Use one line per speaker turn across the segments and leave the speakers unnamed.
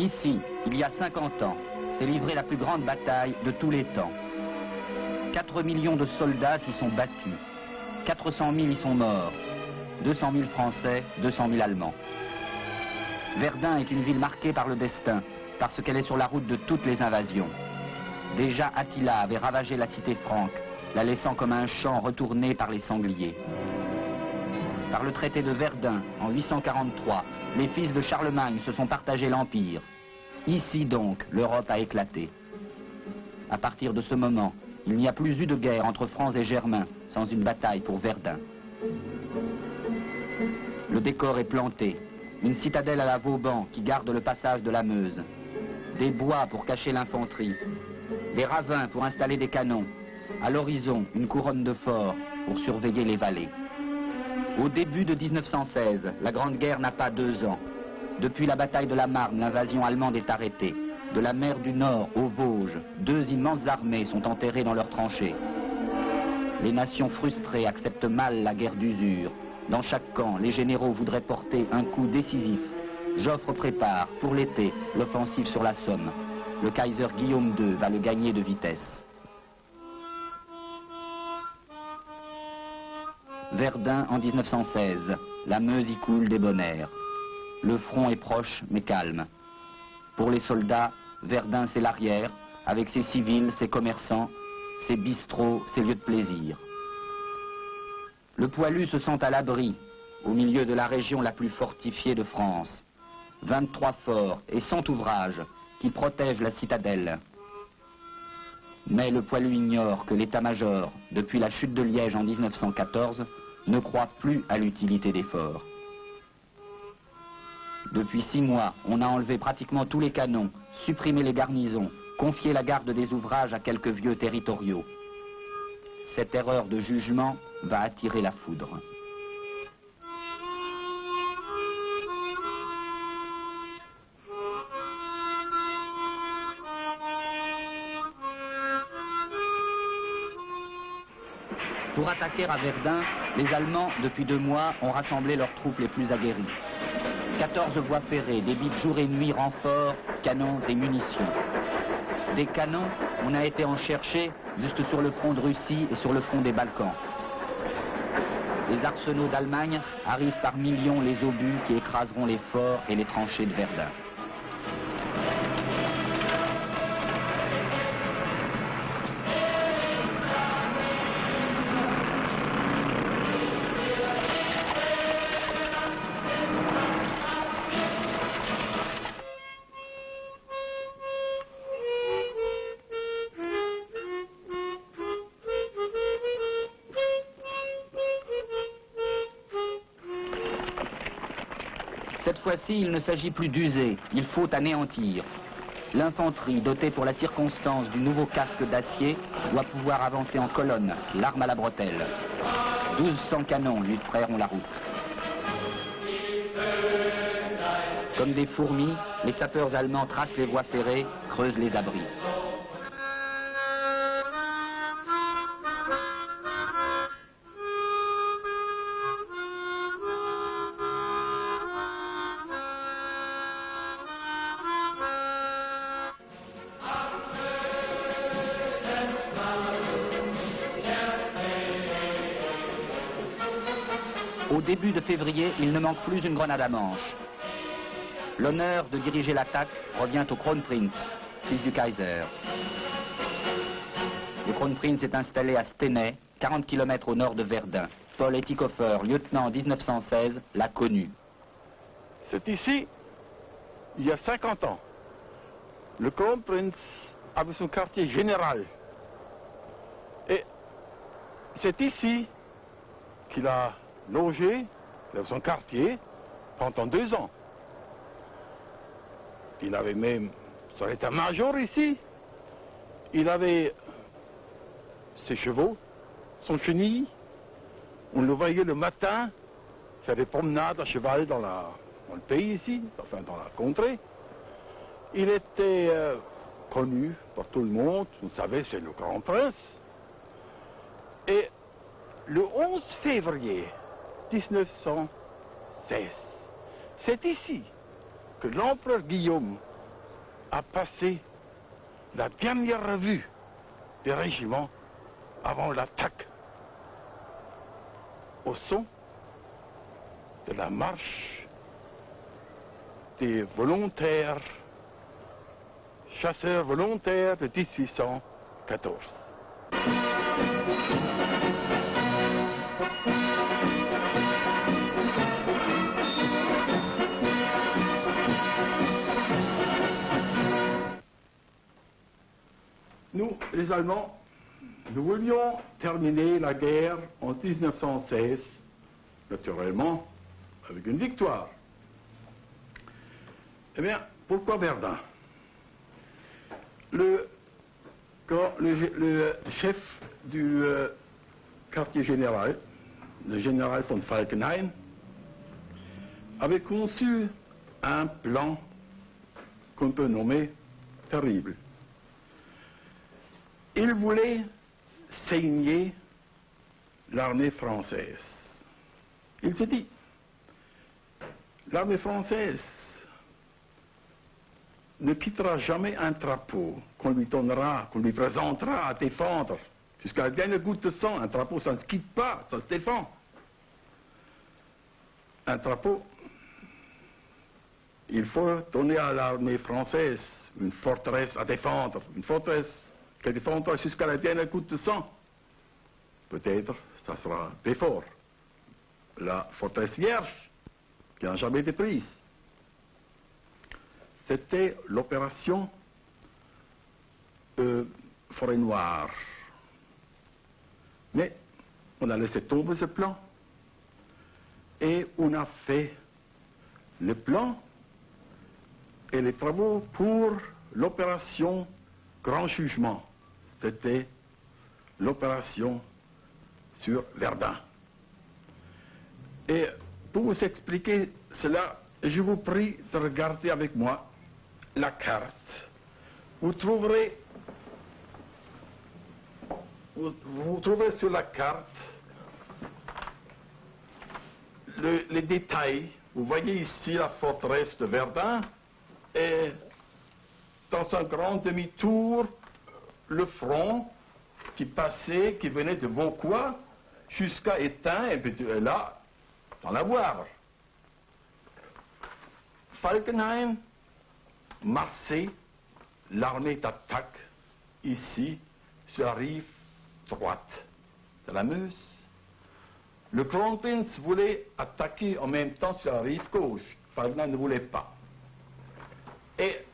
Ici, il y a 50 ans, s'est livrée la plus grande bataille de tous les temps. 4 millions de soldats s'y sont battus. 400 000 y sont morts. 200 000 Français, 200 000 Allemands. Verdun est une ville marquée par le destin, parce qu'elle est sur la route de toutes les invasions. Déjà Attila avait ravagé la cité franque, la laissant comme un champ retourné par les sangliers. Par le traité de Verdun, en 843, les fils de Charlemagne se sont partagé l'Empire. Ici donc, l'Europe a éclaté. À partir de ce moment, il n'y a plus eu de guerre entre Francs et Germains sans une bataille pour Verdun. Le décor est planté. Une citadelle à la Vauban qui garde le passage de la Meuse. Des bois pour cacher l'infanterie. Des ravins pour installer des canons. À l'horizon, une couronne de forts pour surveiller les vallées. Au début de 1916, la Grande Guerre n'a pas 2 ans. Depuis la bataille de la Marne, l'invasion allemande est arrêtée. De la mer du Nord aux Vosges, 2 immenses armées sont enterrées dans leurs tranchées. Les nations frustrées acceptent mal la guerre d'usure. Dans chaque camp, les généraux voudraient porter un coup décisif. Joffre prépare, pour l'été, l'offensive sur la Somme. Le Kaiser Guillaume II va le gagner de vitesse. Verdun en 1916. La Meuse y coule débonnaire. Le front est proche mais calme. Pour les soldats, Verdun c'est l'arrière, avec ses civils, ses commerçants, ses bistrots, ses lieux de plaisir. Le poilu se sent à l'abri, au milieu de la région la plus fortifiée de France. 23 forts et 100 ouvrages qui protègent la citadelle. Mais le poilu ignore que l'état-major, depuis la chute de Liège en 1914, ne croit plus à l'utilité des forts. Depuis 6 mois, on a enlevé pratiquement tous les canons, supprimé les garnisons, confié la garde des ouvrages à quelques vieux territoriaux. Cette erreur de jugement va attirer la foudre. Pour attaquer à Verdun, les Allemands, depuis 2 mois, ont rassemblé leurs troupes les plus aguerries. 14 voies ferrées débitent jour et nuit renforts, canons et munitions. Des canons, on a été en chercher juste sur le front de Russie et sur le front des Balkans. Les arsenaux d'Allemagne arrivent par millions les obus qui écraseront les forts et les tranchées de Verdun. Cette fois-ci, il ne s'agit plus d'user, il faut anéantir. L'infanterie, dotée pour la circonstance du nouveau casque d'acier, doit pouvoir avancer en colonne, l'arme à la bretelle. 1200 canons lui frayeront la route. Comme des fourmis, les sapeurs allemands tracent les voies ferrées, creusent les abris. Au début de février, il ne manque plus une grenade à manche. L'honneur de diriger l'attaque revient au Kronprinz, fils du Kaiser. Le Kronprinz est installé à Stenay, 40 km au nord de Verdun. Paul Etikhofer, lieutenant en 1916, l'a connu.
C'est ici, il y a 50 ans, le Kronprinz avait son quartier général. Et c'est ici qu'il a logé dans son quartier pendant 2 ans. Il avait même son état-major ici. Il avait ses chevaux, son chenil. On le voyait le matin faire des promenades à cheval dans le pays ici, enfin dans la contrée. Il était connu par tout le monde. Vous savez, c'est le grand prince. Et le 11 février 1916, c'est ici que l'empereur Guillaume a passé la dernière revue des régiments avant l'attaque, au son de la marche des volontaires, chasseurs volontaires de 1814. Nous, les Allemands, nous voulions terminer la guerre en 1916, naturellement, avec une victoire. Eh bien, pourquoi Verdun? Le chef du quartier général, le général von Falkenhayn, avait conçu un plan qu'on peut nommer terrible. Il voulait saigner l'armée française. Il s'est dit, l'armée française ne quittera jamais un drapeau qu'on lui donnera, qu'on lui présentera à défendre. Jusqu'à la dernière goutte de sang, un drapeau, ça ne se quitte pas, ça se défend. Un drapeau, il faut donner à l'armée française une forteresse à défendre, une forteresse qu'elle défendra jusqu'à la dernière goutte de sang. Peut-être, ça sera Belfort, la forteresse vierge, qui n'a jamais été prise. C'était l'opération Forêt Noire. Mais on a laissé tomber ce plan et on a fait le plan et les travaux pour l'opération Grand Jugement. C'était l'opération sur Verdun. Et pour vous expliquer cela, je vous prie de regarder avec moi la carte. Vous trouverez sur la carte les détails. Vous voyez ici la forteresse de Verdun et dans un grand demi-tour, le front qui passait, qui venait de Vauquois jusqu'à Étain et puis là, dans la Loire. Falkenhayn massait l'armée d'attaque ici sur la rive droite de la Meuse. Le Kronprinz voulait attaquer en même temps sur la rive gauche. Falkenhayn ne voulait pas. Et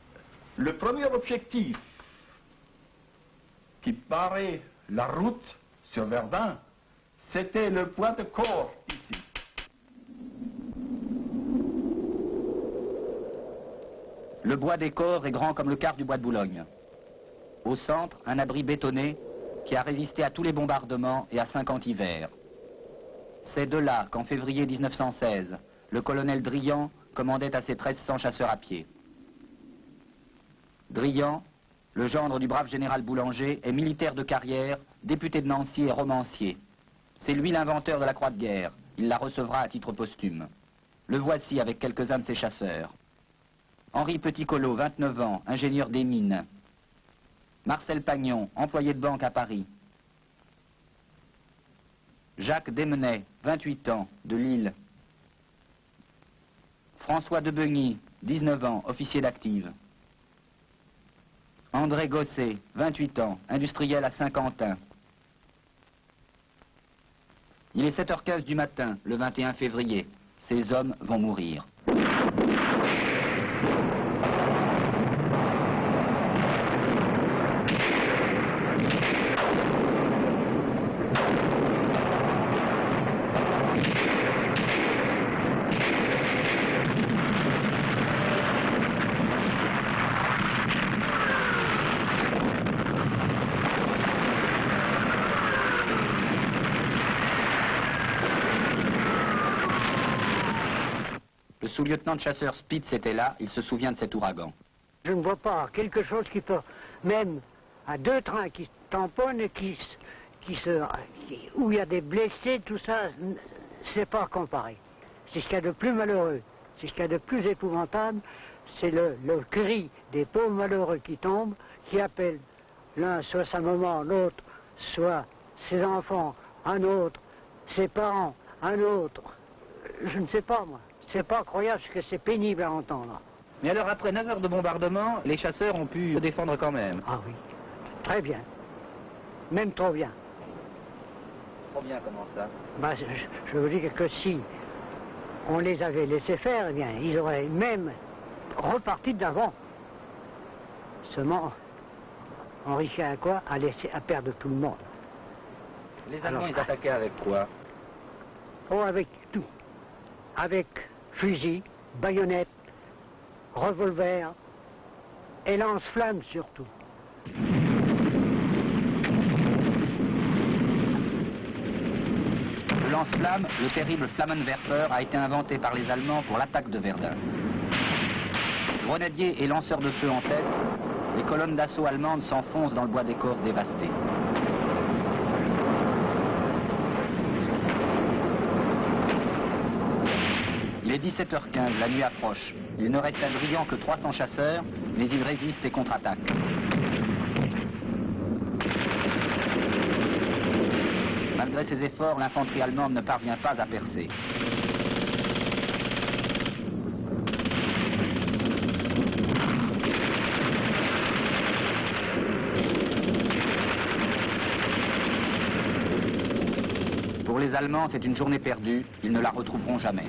le premier objectif qui barrait la route sur Verdun, c'était le point de Corps ici.
Le bois des Corps est grand comme le quart du bois de Boulogne. Au centre, un abri bétonné qui a résisté à tous les bombardements et à 50 hivers. C'est de là qu'en février 1916, le colonel Drian commandait à ses 1300 chasseurs à pied. Drian, le gendre du brave général Boulanger, est militaire de carrière, député de Nancy et romancier. C'est lui l'inventeur de la croix de guerre. Il la recevra à titre posthume. Le voici avec quelques-uns de ses chasseurs. Henri Petit-Collot, 29 ans, ingénieur des mines. Marcel Pagnon, employé de banque à Paris. Jacques Desmenay, 28 ans, de Lille. François Debeugny, 19 ans, officier d'active. André Gosset, 28 ans, industriel à Saint-Quentin. Il est 7h15 du matin, le 21 février. Ces hommes vont mourir. Le sous-lieutenant de chasseurs Spitz était là, il se souvient de cet ouragan.
Je ne vois pas quelque chose qui peut, même à deux trains qui se tamponnent et où il y a des blessés, tout ça, c'est pas comparé. C'est ce qu'il y a de plus malheureux, c'est ce qu'il y a de plus épouvantable, c'est le cri des pauvres malheureux qui tombent, qui appellent l'un soit sa maman, l'autre soit ses enfants, un autre, ses parents, un autre. Je ne sais pas, moi. C'est pas croyable, parce que c'est pénible à entendre.
Mais alors, après 9 heures de bombardement, les chasseurs ont pu se défendre quand même.
Ah oui, très bien. Même trop bien.
Trop bien, comment ça?
Ben, je veux dire que si on les avait laissés faire, eh bien, ils auraient même reparti d'avant. Seulement, Henri quoi a laissé à perdre tout le monde.
Les Allemands,
Alors,
ils attaquaient avec quoi?
Oh, avec tout. Avec fusil, baïonnette, revolver et lance-flammes surtout.
Le lance-flamme, le terrible Flammenwerfer, a été inventé par les Allemands pour l'attaque de Verdun. Grenadiers et lanceurs de feu en tête, les colonnes d'assaut allemandes s'enfoncent dans le bois des corps dévasté. Il est 17h15, la nuit approche. Il ne reste à Drian que 300 chasseurs, mais ils résistent et contre-attaquent. Malgré ses efforts, l'infanterie allemande ne parvient pas à percer. Pour les Allemands, c'est une journée perdue, ils ne la retrouveront jamais.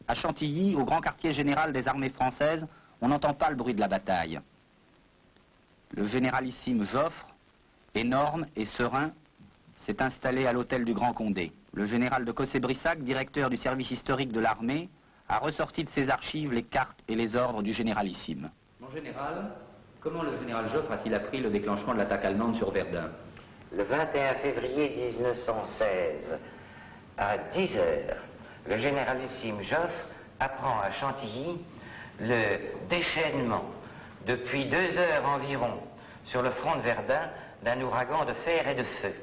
À Chantilly, au grand quartier général des armées françaises, on n'entend pas le bruit de la bataille. Le généralissime Joffre, énorme et serein, s'est installé à l'hôtel du Grand Condé. Le général de Cossé-Brissac, directeur du service historique de l'armée, a ressorti de ses archives les cartes et les ordres du généralissime. Mon général, comment le général Joffre a-t-il appris le déclenchement de l'attaque allemande sur Verdun?
Le 21 février 1916, à 10 heures, le généralissime Joffre apprend à Chantilly le déchaînement depuis 2 heures environ sur le front de Verdun d'un ouragan de fer et de feu.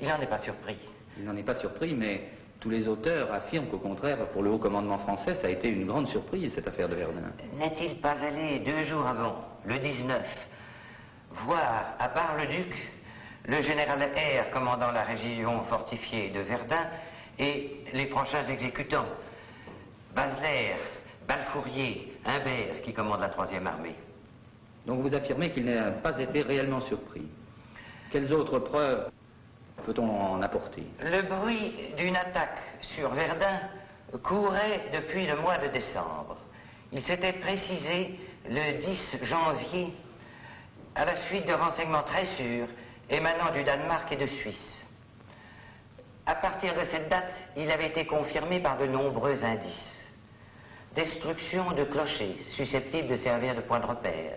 Il n'en est pas surpris.
Il n'en est pas surpris, mais tous les auteurs affirment qu'au contraire, pour le haut commandement français, ça a été une grande surprise, cette affaire de Verdun.
N'est-il pas allé 2 jours avant, le 19, voir à Bar-le-Duc le général R commandant la région fortifiée de Verdun et les prochains exécutants, Basler, Balfourier, Humbert, qui commande la 3e armée.
Donc vous affirmez qu'il n'a pas été réellement surpris. Quelles autres preuves peut-on en apporter?
Le bruit d'une attaque sur Verdun courait depuis le mois de décembre. Il s'était précisé le 10 janvier à la suite de renseignements très sûrs émanant du Danemark et de Suisse. À partir de cette date, il avait été confirmé par de nombreux indices. Destruction de clochers susceptibles de servir de point de repère,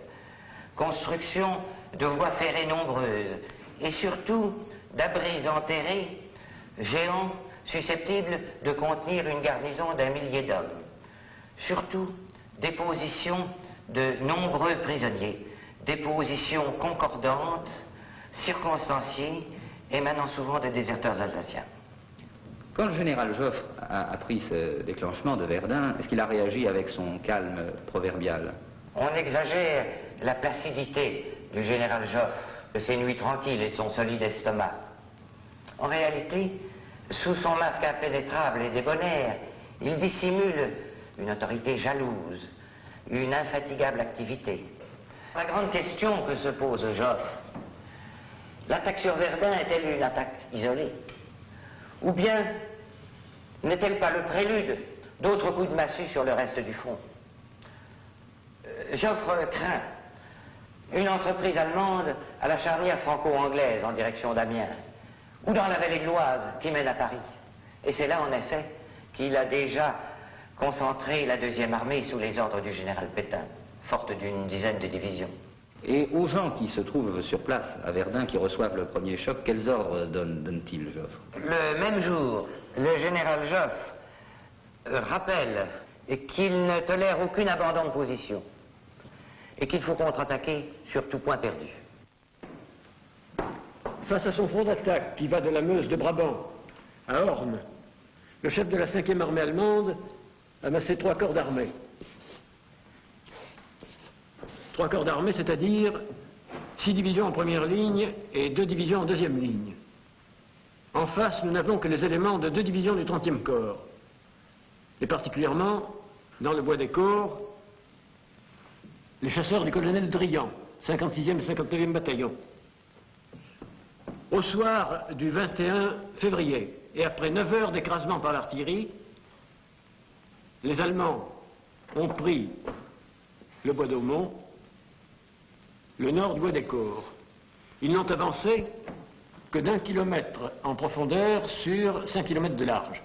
construction de voies ferrées nombreuses et surtout d'abris enterrés géants susceptibles de contenir une garnison d'1 millier d'hommes. Surtout, déposition de nombreux prisonniers, dépositions concordantes, circonstanciées, émanant souvent des déserteurs alsaciens.
Quand le général Joffre a appris ce déclenchement de Verdun, est-ce qu'il a réagi avec son calme proverbial?
On exagère la placidité du général Joffre, de ses nuits tranquilles et de son solide estomac. En réalité, sous son masque impénétrable et débonnaire, il dissimule une autorité jalouse, une infatigable activité. La grande question que se pose Joffre, l'attaque sur Verdun est-elle une attaque isolée? Ou bien n'est-elle pas le prélude d'autres coups de massue sur le reste du front? Joffre craint une entreprise allemande à la charnière franco-anglaise en direction d'Amiens, ou dans la vallée de l'Oise qui mène à Paris. Et c'est là en effet qu'il a déjà concentré la 2e armée sous les ordres du général Pétain, forte d'une dizaine de divisions.
Et aux gens qui se trouvent sur place à Verdun, qui reçoivent le premier choc, quels ordres donne-t-il, Joffre?
Le même jour, le général Joffre rappelle qu'il ne tolère aucun abandon de position et qu'il faut contre-attaquer sur tout point perdu.
Face à son front d'attaque qui va de la Meuse de Brabant à Orne, le chef de la 5e armée allemande amassait 3 corps d'armée. 3 corps d'armée, c'est-à-dire 6 divisions en première ligne et 2 divisions en deuxième ligne. En face, nous n'avons que les éléments de 2 divisions du 30e corps. Et particulièrement, dans le bois des corps, les chasseurs du colonel Drian, 56e et 59e bataillon. Au soir du 21 février, et après 9 heures d'écrasement par l'artillerie, les Allemands ont pris le bois d'Aumont, le nord du bois des corps. Ils n'ont avancé que d'1 kilomètre en profondeur sur 5 kilomètres de large.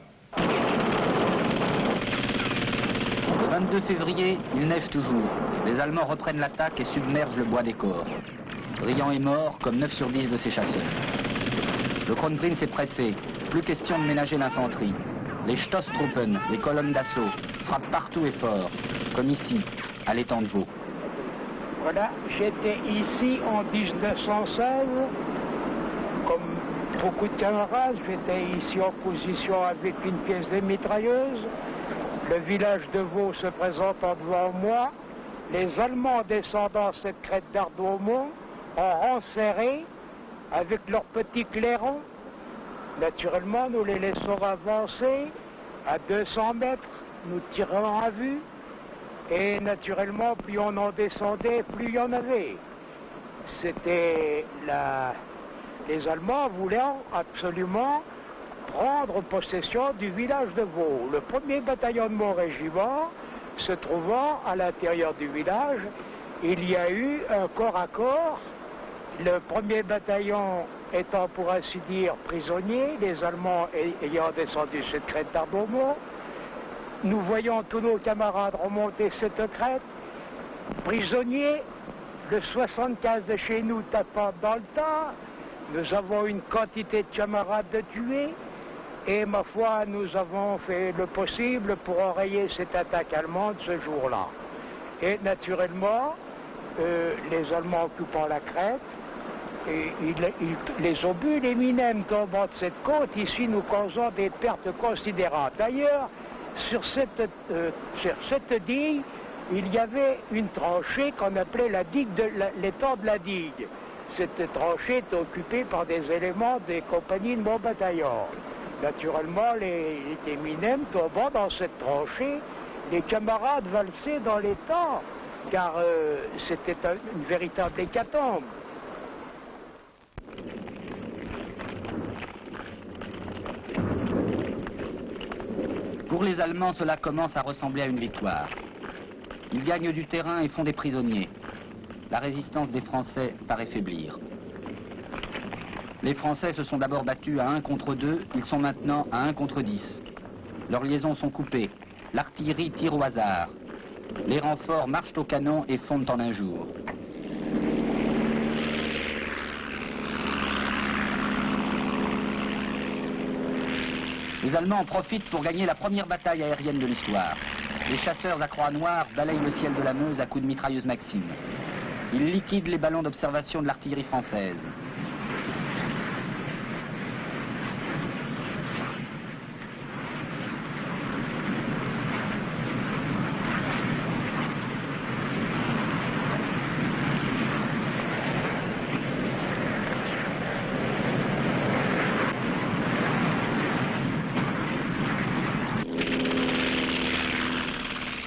Le 22 février, il neige toujours. Les Allemands reprennent l'attaque et submergent le bois des corps. Drian est mort, comme 9 sur 10 de ses chasseurs. Le Kronprinz est pressé. Plus question de ménager l'infanterie. Les Stoßtruppen, les colonnes d'assaut, frappent partout et fort, comme ici, à l'étang de Vaux.
Voilà, j'étais ici en 1916. Comme beaucoup de camarades, j'étais ici en position avec une pièce de mitrailleuse. Le village de Vaux se présentant devant moi. Les Allemands descendant cette crête d'Ardoumont en rang serré avec leurs petits clairons. Naturellement, nous les laissons avancer à 200 mètres, nous tirons à vue. Et naturellement, plus on en descendait, plus il y en avait. C'était les Allemands voulant absolument prendre possession du village de Vaux. Le premier bataillon de mon régiment se trouvant à l'intérieur du village, il y a eu un corps à corps. Le premier bataillon étant pour ainsi dire prisonnier, les Allemands ayant descendu cette crête d'Ardoumont. Nous voyons tous nos camarades remonter cette crête, prisonniers, le 75 de chez nous tapant dans le tas. Nous avons une quantité de camarades de tués et ma foi, nous avons fait le possible pour enrayer cette attaque allemande ce jour-là. Et naturellement, les Allemands occupant la crête, et les obus, les minem tombant de cette côte, ici nous causons des pertes considérables. D'ailleurs, sur cette digue, il y avait une tranchée qu'on appelait la digue l'étang de la digue. Cette tranchée est occupée par des éléments des compagnies de mon bataillon. Naturellement, les minem tombant dans cette tranchée, les camarades valsaient dans l'étang, car c'était une véritable hécatombe.
Pour les Allemands, cela commence à ressembler à une victoire. Ils gagnent du terrain et font des prisonniers. La résistance des Français paraît faiblir. Les Français se sont d'abord battus à 1 contre 2, ils sont maintenant à 1 contre 10. Leurs liaisons sont coupées, l'artillerie tire au hasard. Les renforts marchent au canon et fondent en un jour. Les Allemands en profitent pour gagner la première bataille aérienne de l'histoire. Les chasseurs à croix noire balayent le ciel de la Meuse à coups de mitrailleuse Maxim. Ils liquident les ballons d'observation de l'artillerie française.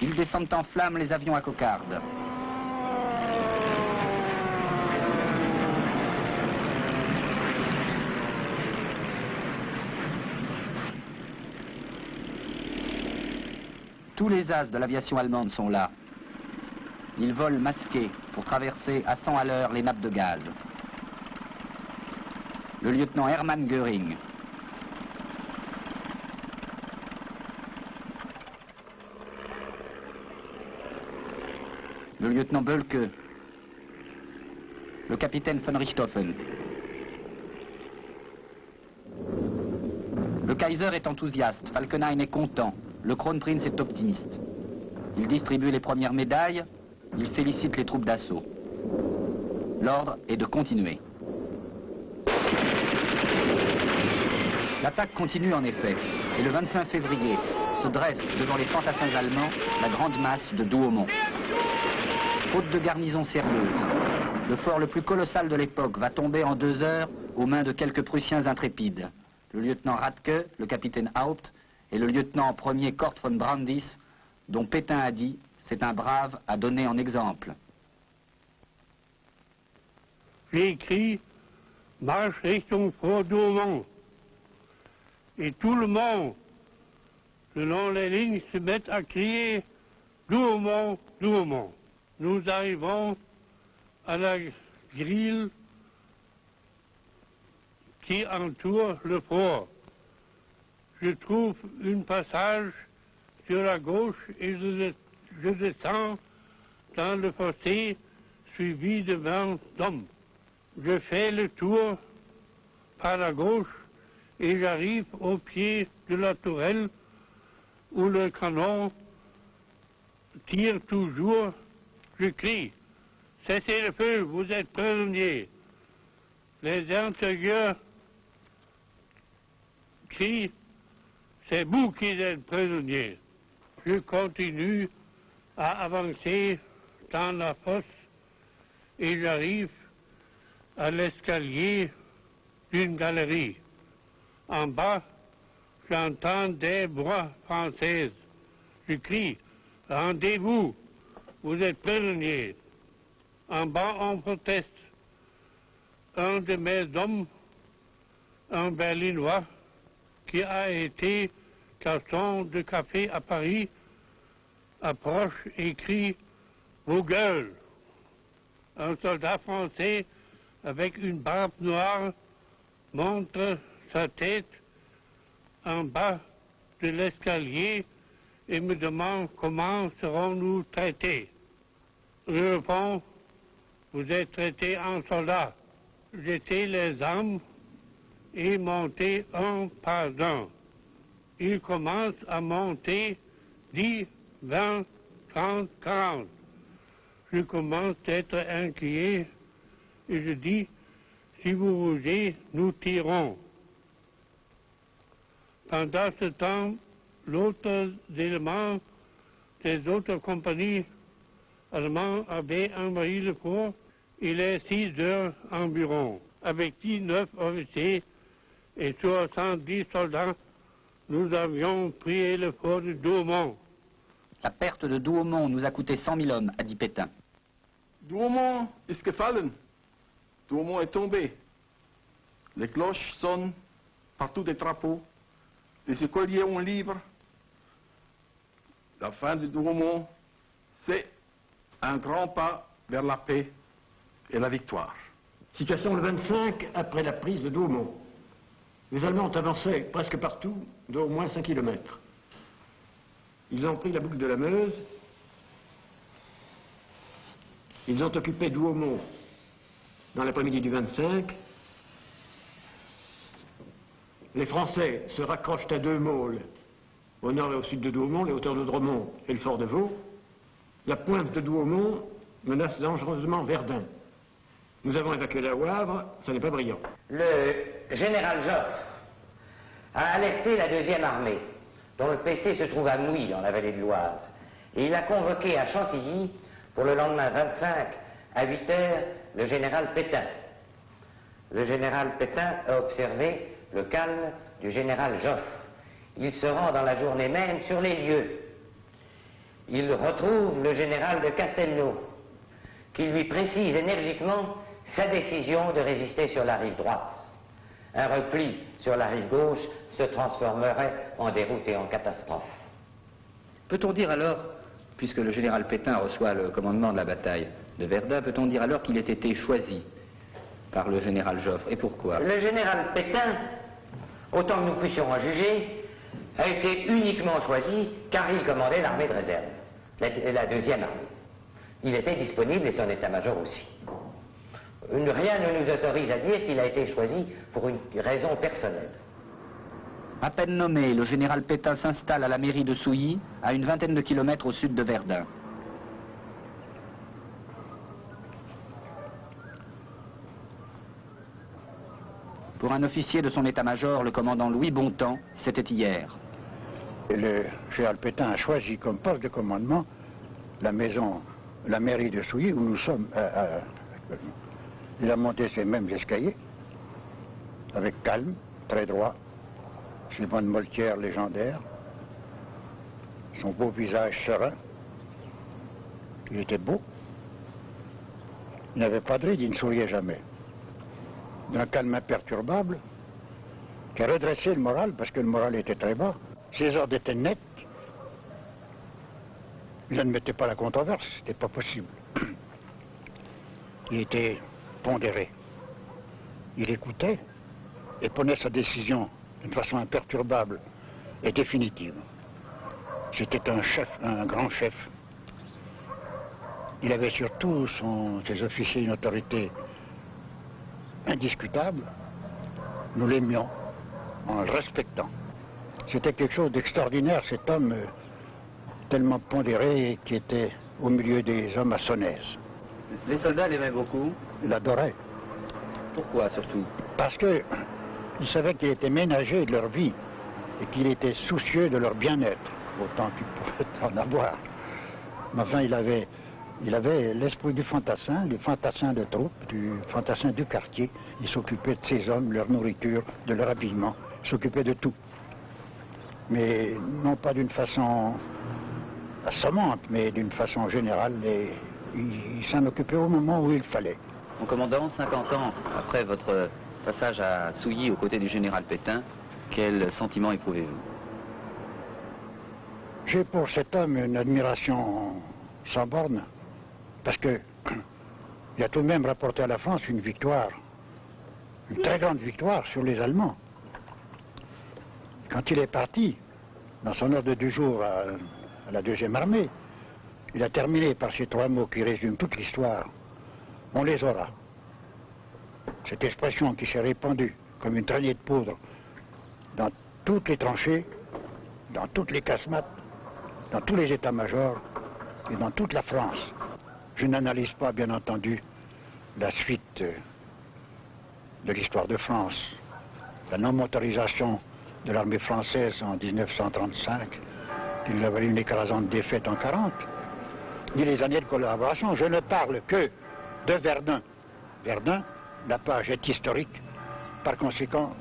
Ils descendent en flammes les avions à cocarde. Tous les as de l'aviation allemande sont là. Ils volent masqués pour traverser à 100 à l'heure les nappes de gaz. Le lieutenant Hermann Göring, le lieutenant Bölke, le capitaine von Richthofen. Le Kaiser est enthousiaste, Falkenhayn est content, le Kronprinz est optimiste. Il distribue les premières médailles, il félicite les troupes d'assaut. L'ordre est de continuer. L'attaque continue en effet, et le 25 février se dresse devant les fantassins allemands la grande masse de Douaumont. Faute de garnison sérieuse, le fort le plus colossal de l'époque va tomber en 2 heures aux mains de quelques Prussiens intrépides, le lieutenant Radke, le capitaine Haupt et le lieutenant premier Kort von Brandis, dont Pétain a dit « c'est un brave à donner en exemple ».
J'ai écrit « Marche Richtung Fort Douaumont ». Et tout le monde, le long des lignes, se met à crier « Douaumont, Douaumont ». Nous arrivons à la grille qui entoure le fort. Je trouve un passage sur la gauche et je descends dans le fossé suivi de 20 hommes. Je fais le tour par la gauche et j'arrive au pied de la tourelle où le canon tire toujours. Je crie « Cessez le feu, vous êtes prisonniers ». Les intérieurs crient « C'est vous qui êtes prisonniers ». Je continue à avancer dans la fosse et j'arrive à l'escalier d'une galerie. En bas, j'entends des voix françaises. Je crie « Rendez-vous, vous êtes prisonniers ». En bas, on proteste. Un de mes hommes, un Berlinois, qui a été garçon de café à Paris, approche et crie « Vos gueules !» Un soldat français avec une barbe noire montre sa tête en bas de l'escalier et me demande comment serons-nous traités. Je réponds, vous êtes traités en soldats. Jetez les armes et montez un par un. Ils commencent à monter 10, 20, 30, 40. Je commence d'être inquiet et je dis, si vous bougez, nous tirons. Pendant ce temps, l'autre élément des autres compagnies allemandes avait envahi le fort. Il est 6 heures environ. Avec 19 officiers et 70 soldats, nous avions pris le fort de Douaumont.
La perte de Douaumont nous a coûté 100 000 hommes, a dit Pétain.
Douaumont ist gefallen. Douaumont est tombé. Les cloches sonnent, partout des drapeaux. Les écoliers ont libre. La fin de Douaumont, c'est un grand pas vers la paix et la victoire.
Situation le 25 après la prise de Douaumont. Les Allemands ont avancé presque partout d'au moins 5 km. Ils ont pris la boucle de la Meuse. Ils ont occupé Douaumont dans l'après-midi du 25. Les Français se raccrochent à 2 môles au nord et au sud de Douaumont, les hauteurs de Dromont et le fort de Vaux. La pointe de Douaumont menace dangereusement Verdun. Nous avons évacué la Wavre, ce n'est pas brillant.
Le général Joffre a alerté la 2e armée, dont le PC se trouve à Mouilly, dans la vallée de l'Oise. Et il a convoqué à Chantilly, pour le lendemain 25, à 8 heures, le général Pétain. Le général Pétain a observé le calme du général Joffre. Il se rend dans la journée même sur les lieux. Il retrouve le général de Castelnau, qui lui précise énergiquement sa décision de résister sur la rive droite. Un repli sur la rive gauche se transformerait en déroute et en catastrophe.
Peut-on dire alors, puisque le général Pétain reçoit le commandement de la bataille de Verdun, peut-on dire alors qu'il ait été choisi par le général Joffre? Et pourquoi?
Le général Pétain, autant que nous puissions en juger, a été uniquement choisi car il commandait l'armée de réserve, la 2e armée. Il était disponible et son état-major aussi. Rien ne nous autorise à dire qu'il a été choisi pour une raison personnelle.
À peine nommé, le général Pétain s'installe à la mairie de Souilly, à une vingtaine de kilomètres au sud de Verdun. Pour un officier de son état-major, le commandant Louis Bontemps, c'était hier.
Le général Pétain a choisi comme poste de commandement la mairie de Souilly, où nous sommes actuellement. Il a monté ces mêmes escaliers, avec calme, très droit, ses bonnes moltières légendaires, son beau visage serein. Il était beau. Il n'avait pas de ride, il ne souriait jamais. D'un calme imperturbable, qui a redressé le moral, parce que le moral était très bas. Ses ordres étaient nets. Il n'admettait pas la controverse, c'était pas possible. Il était pondéré. Il écoutait et prenait sa décision d'une façon imperturbable et définitive. C'était un chef, un grand chef. Il avait surtout ses officiers une autorité indiscutable. Nous l'aimions en le respectant. C'était quelque chose d'extraordinaire, cet homme tellement pondéré et qui était au milieu des hommes à Sonnaise.
Les soldats l'aimaient beaucoup.
Il adorait.
Pourquoi surtout?
Parce qu'il savait qu'il était ménager de leur vie et qu'il était soucieux de leur bien-être, autant qu'il pouvait en avoir. Mais enfin, il avait l'esprit du fantassin de troupe, du fantassin du quartier. Il s'occupait de ses hommes, leur nourriture, de leur habillement, il s'occupait de tout. Mais non pas d'une façon assommante, mais d'une façon générale, et il s'en occupait au moment où il fallait.
Mon commandant, 50 ans après votre passage à Souilly aux côtés du général Pétain, quel sentiment éprouvez-vous?
J'ai pour cet homme une admiration sans borne, parce que il a tout de même rapporté à la France une victoire, une très grande victoire sur les Allemands. Quand il est parti, dans son ordre du jour à la deuxième armée, il a terminé par ces trois mots qui résument toute l'histoire. On les aura. Cette expression qui s'est répandue comme une traînée de poudre dans toutes les tranchées, dans toutes les casemates, dans tous les états-majors et dans toute la France. Je n'analyse pas, bien entendu, la suite de l'histoire de France, la non-motorisation de l'armée française en 1935, qui nous a valu une écrasante défaite en 1940, ni les années de collaboration. Je ne parle que de Verdun. Verdun, la page est historique, par conséquent,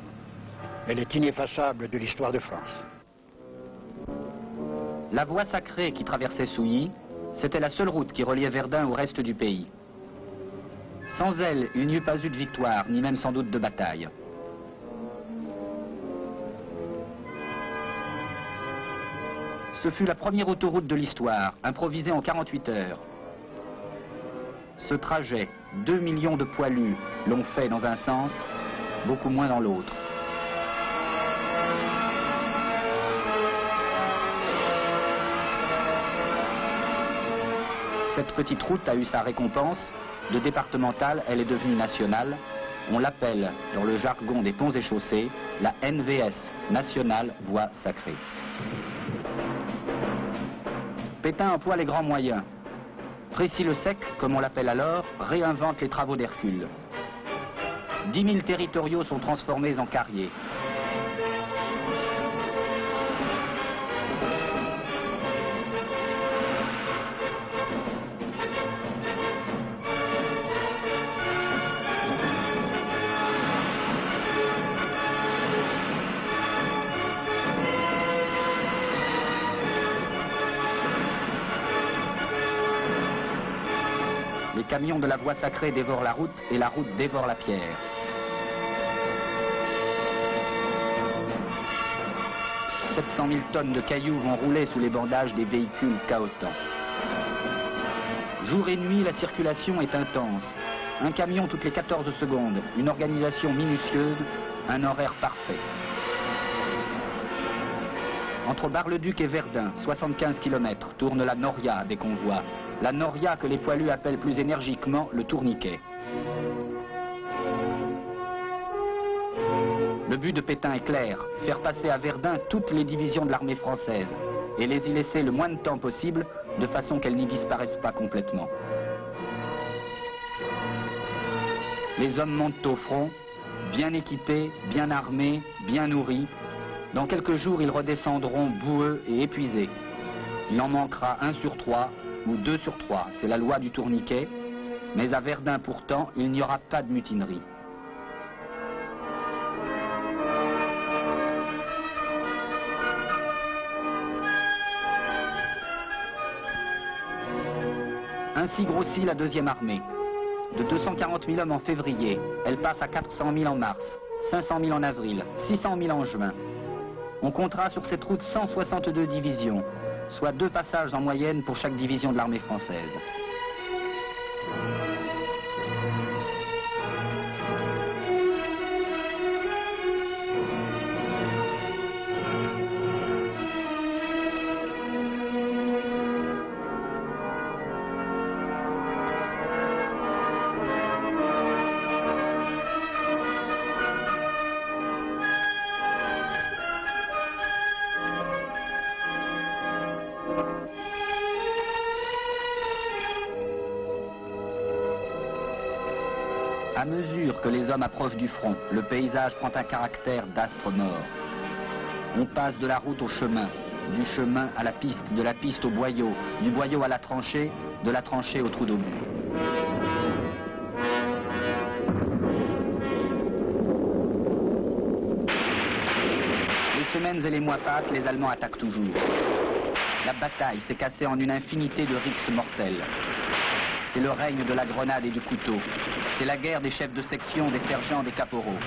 elle est ineffaçable de l'histoire de France.
La voie sacrée qui traversait Souilly, c'était la seule route qui reliait Verdun au reste du pays. Sans elle, il n'y eut pas eu de victoire, ni même sans doute de bataille. Ce fut la première autoroute de l'histoire, improvisée en 48 heures. Ce trajet, 2 millions de poilus l'ont fait dans un sens, beaucoup moins dans l'autre. Cette petite route a eu sa récompense. De départementale, elle est devenue nationale. On l'appelle, dans le jargon des ponts et chaussées, la NVS, Nationale Voie Sacrée. Pétain emploie les grands moyens. Précy-le-Sec, comme on l'appelle alors, réinvente les travaux d'Hercule. 10 000 territoriaux sont transformés en carriers. Les camions de la voie sacrée dévorent la route et la route dévore la pierre. « 700 000 tonnes de cailloux vont rouler sous les bandages des véhicules cahotants. Jour et nuit, la circulation est intense. Un camion toutes les 14 secondes, une organisation minutieuse, un horaire parfait. Entre Bar-le-Duc et Verdun, 75 km, tourne la Noria des convois. La Noria que les poilus appellent plus énergiquement le tourniquet. Le but de Pétain est clair, faire passer à Verdun toutes les divisions de l'armée française et les y laisser le moins de temps possible, de façon qu'elles n'y disparaissent pas complètement. Les hommes montent au front, bien équipés, bien armés, bien nourris. Dans quelques jours, ils redescendront boueux et épuisés. Il en manquera 1 sur 3 ou 2 sur 3, c'est la loi du tourniquet. Mais à Verdun pourtant, il n'y aura pas de mutinerie. Ainsi grossit la deuxième armée. De 240 000 hommes en février, elle passe à 400 000 en mars, 500 000 en avril, 600 000 en juin. On comptera sur cette route 162 divisions, soit 2 passages en moyenne pour chaque division de l'armée française. À mesure que les hommes approchent du front, le paysage prend un caractère d'astre mort. On passe de la route au chemin, du chemin à la piste, de la piste au boyau, du boyau à la tranchée, de la tranchée au trou d'obus. Les semaines et les mois passent, les Allemands attaquent toujours. La bataille s'est cassée en une infinité de rixes mortelles. C'est le règne de la grenade et du couteau. C'est la guerre des chefs de section, des sergents, des caporaux.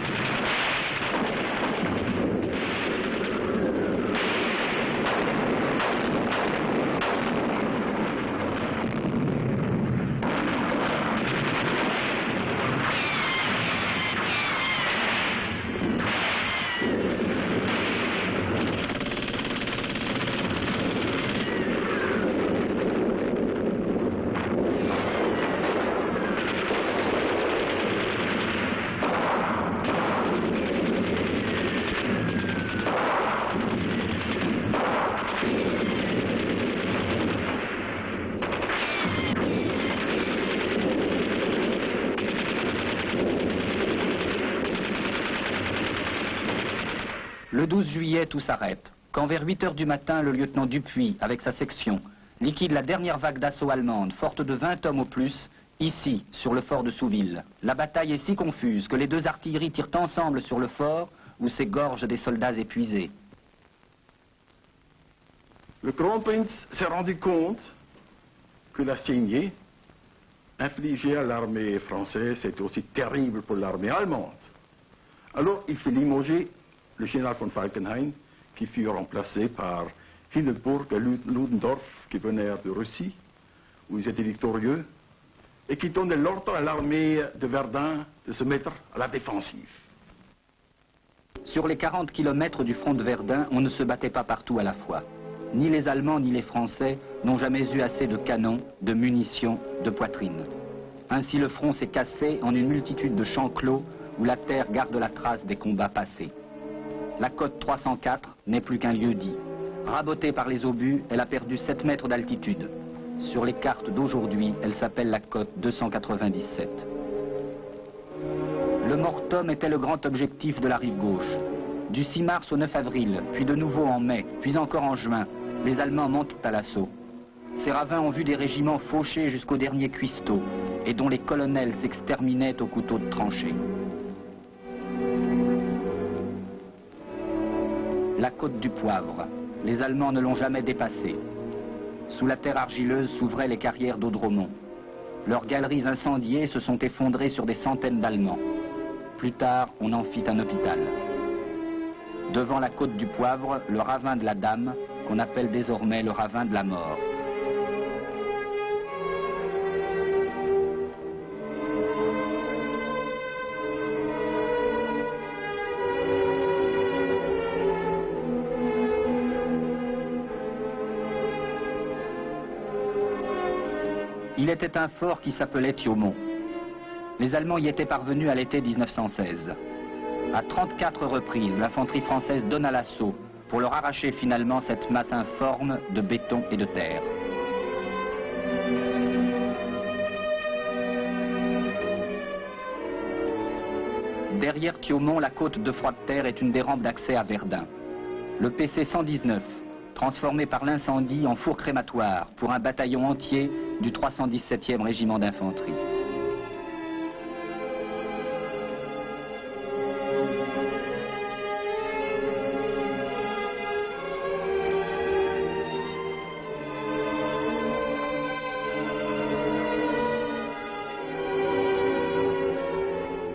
Le 12 juillet, tout s'arrête. Quand vers 8 heures du matin, le lieutenant Dupuis, avec sa section, liquide la dernière vague d'assaut allemande, forte de 20 hommes au plus, ici, sur le fort de Souville. La bataille est si confuse que les 2 artilleries tirent ensemble sur le fort, où s'égorgent des soldats épuisés.
Le Kronprinz s'est rendu compte que la saignée infligée à l'armée française était aussi terrible pour l'armée allemande. Alors il fait limoger le général von Falkenhayn, qui fut remplacé par Hindenburg et Ludendorff, qui venaient de Russie, où ils étaient victorieux, et qui donnaient l'ordre à l'armée de Verdun de se mettre à la défensive.
Sur les 40 kilomètres du front de Verdun, on ne se battait pas partout à la fois. Ni les Allemands ni les Français n'ont jamais eu assez de canons, de munitions, de poitrines. Ainsi le front s'est cassé en une multitude de champs clos où la terre garde la trace des combats passés. La côte 304 n'est plus qu'un lieu-dit. Rabotée par les obus, elle a perdu 7 mètres d'altitude. Sur les cartes d'aujourd'hui, elle s'appelle la côte 297. Le Mortom était le grand objectif de la rive gauche. Du 6 mars au 9 avril, puis de nouveau en mai, puis encore en juin, les Allemands montent à l'assaut. Ces ravins ont vu des régiments fauchés jusqu'au dernier cuistot, et dont les colonels s'exterminaient au couteau de tranchée. La côte du Poivre. Les Allemands ne l'ont jamais dépassée. Sous la terre argileuse s'ouvraient les carrières d'Audremont. Leurs galeries incendiées se sont effondrées sur des centaines d'Allemands. Plus tard, on en fit un hôpital. Devant la côte du Poivre, le ravin de la Dame, qu'on appelle désormais le ravin de la Mort. Il était un fort qui s'appelait Thiaumont. Les Allemands y étaient parvenus à l'été 1916. À 34 reprises, l'infanterie française donna l'assaut pour leur arracher finalement cette masse informe de béton et de terre. Derrière Thiaumont, la côte de Froide-Terre est une des rampes d'accès à Verdun. Le PC 119, transformé par l'incendie en four crématoire pour un bataillon entier du 317e régiment d'infanterie.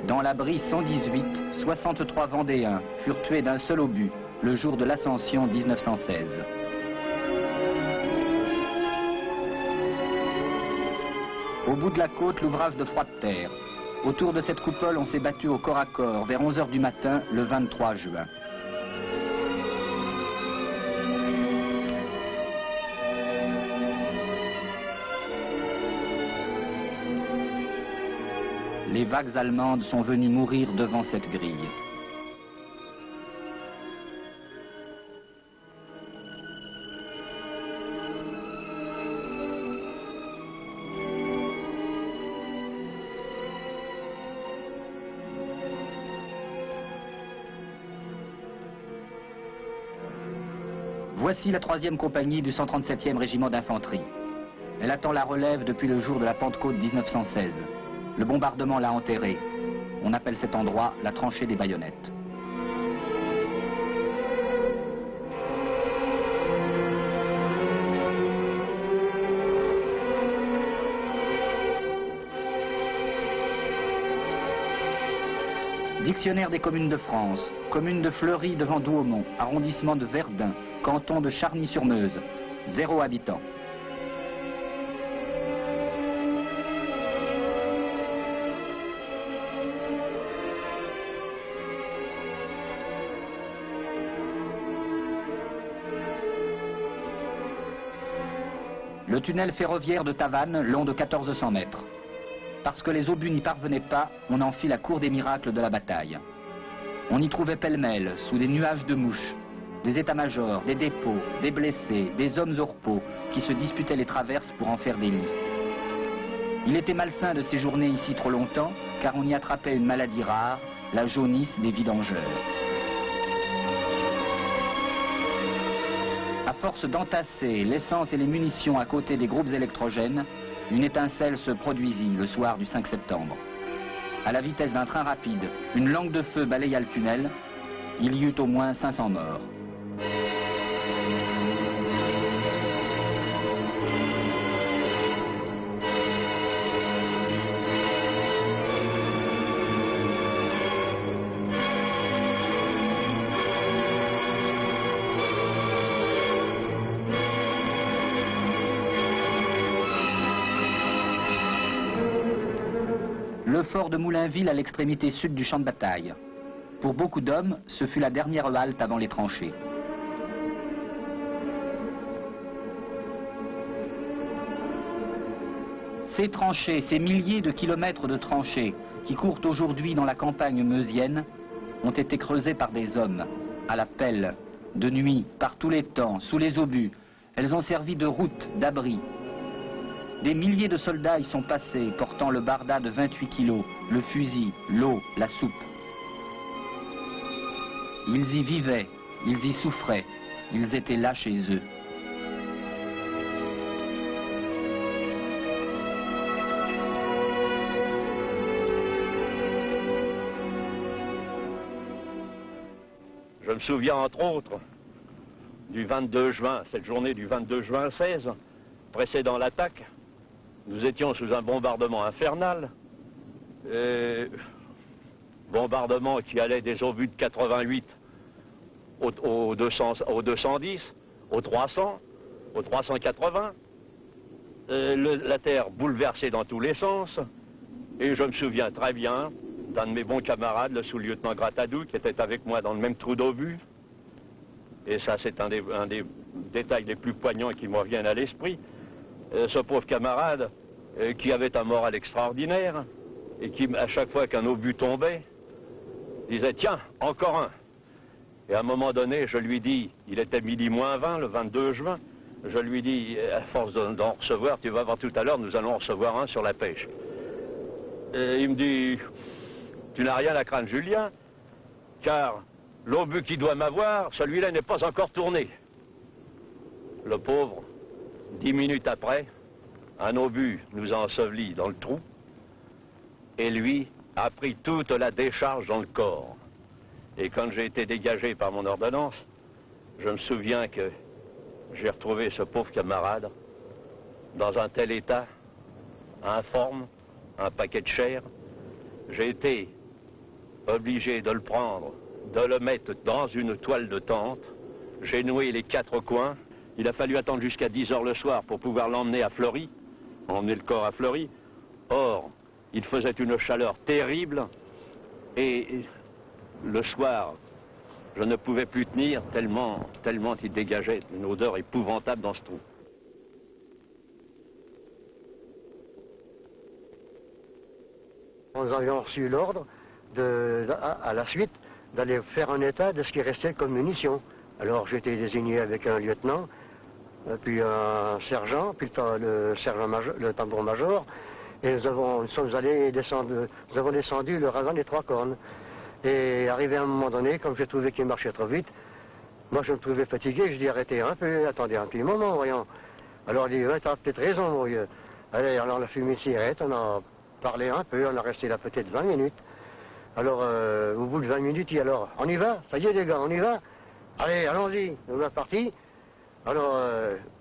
Dans l'abri 118, 63 Vendéens furent tués d'un seul obus le jour de l'Ascension 1916. Au bout de la côte, l'ouvrage de Froide-Terre. Autour de cette coupole, on s'est battu au corps à corps vers 11 h du matin le 23 juin. Les vagues allemandes sont venues mourir devant cette grille. Voici la 3e compagnie du 137e régiment d'infanterie. Elle attend la relève depuis le jour de la Pentecôte 1916. Le bombardement l'a enterrée. On appelle cet endroit la tranchée des baïonnettes. Dictionnaire des communes de France, commune de Fleury devant Douaumont, arrondissement de Verdun, canton de Charny-sur-Meuse, 0 habitants. Le tunnel ferroviaire de Tavannes, long de 1400 mètres. Parce que les obus n'y parvenaient pas, on en fit la cour des miracles de la bataille. On y trouvait pêle-mêle, sous des nuages de mouches, des états-majors, des dépôts, des blessés, des hommes au repos, qui se disputaient les traverses pour en faire des lits. Il était malsain de séjourner ici trop longtemps, car on y attrapait une maladie rare, la jaunisse des vidangeurs. À force d'entasser l'essence et les munitions à côté des groupes électrogènes, une étincelle se produisit le soir du 5 septembre. À la vitesse d'un train rapide, une langue de feu balaya le tunnel. Il y eut au moins 500 morts. Le fort de Moulainville à l'extrémité sud du champ de bataille. Pour beaucoup d'hommes, ce fut la dernière halte avant les tranchées. Ces tranchées, ces milliers de kilomètres de tranchées qui courent aujourd'hui dans la campagne meusienne, ont été creusées par des hommes, à la pelle, de nuit, par tous les temps, sous les obus. Elles ont servi de route, d'abri. Des milliers de soldats y sont passés, portant le barda de 28 kilos, le fusil, l'eau, la soupe. Ils y vivaient, ils y souffraient, ils étaient là chez eux.
Je me souviens entre autres du 22 juin, cette journée du 22 juin 16, précédant l'attaque. Nous étions sous un bombardement infernal, bombardement qui allait des obus de 88 au 210, au 300, au 380, la terre bouleversée dans tous les sens, et je me souviens très bien d'un de mes bons camarades, le sous-lieutenant Gratadou, qui était avec moi dans le même trou d'obus, et ça c'est un des détails les plus poignants qui me reviennent à l'esprit. Ce pauvre camarade qui avait un moral extraordinaire et qui, à chaque fois qu'un obus tombait, disait « Tiens, encore un !» Et à un moment donné, je lui dis, il était midi moins 20, le 22 juin, je lui dis, à force d'en recevoir, tu vas voir tout à l'heure, nous allons en recevoir un sur la pêche. Et il me dit, tu n'as rien à craindre, Julien, car l'obus qui doit m'avoir, celui-là n'est pas encore tourné. Le pauvre, 10 minutes après, un obus nous a ensevelis dans le trou, et lui a pris toute la décharge dans le corps. Et quand j'ai été dégagé par mon ordonnance, je me souviens que j'ai retrouvé ce pauvre camarade dans un tel état, informe, un paquet de chair. J'ai été obligé de le prendre, de le mettre dans une toile de tente. J'ai noué les 4 coins. Il a fallu attendre jusqu'à 10 h le soir pour pouvoir l'emmener à Fleury, emmener le corps à Fleury. Or, il faisait une chaleur terrible et le soir, je ne pouvais plus tenir tellement il dégageait une odeur épouvantable dans ce trou.
Nous avions reçu l'ordre, à la suite, d'aller faire un état de ce qui restait comme munitions. Alors j'ai été désigné avec un lieutenant, puis un sergent, puis le tambour-major, et nous avons descendu le ravin des 3 cornes. Et arrivé à un moment donné, comme j'ai trouvé qu'il marchait trop vite, moi je me trouvais fatigué, je dis arrêtez un peu, attendez un petit moment, voyons. Alors il dit, ouais, t'as peut-être raison, mon vieux. Allez, alors on a fumé une cigarette, on a parlé un peu, on a resté là peut-être 20 minutes. Alors, au bout de 20 minutes, il dit alors, on y va? Ça y est les gars, on y va? Allez, allons-y, on est parti. Alors,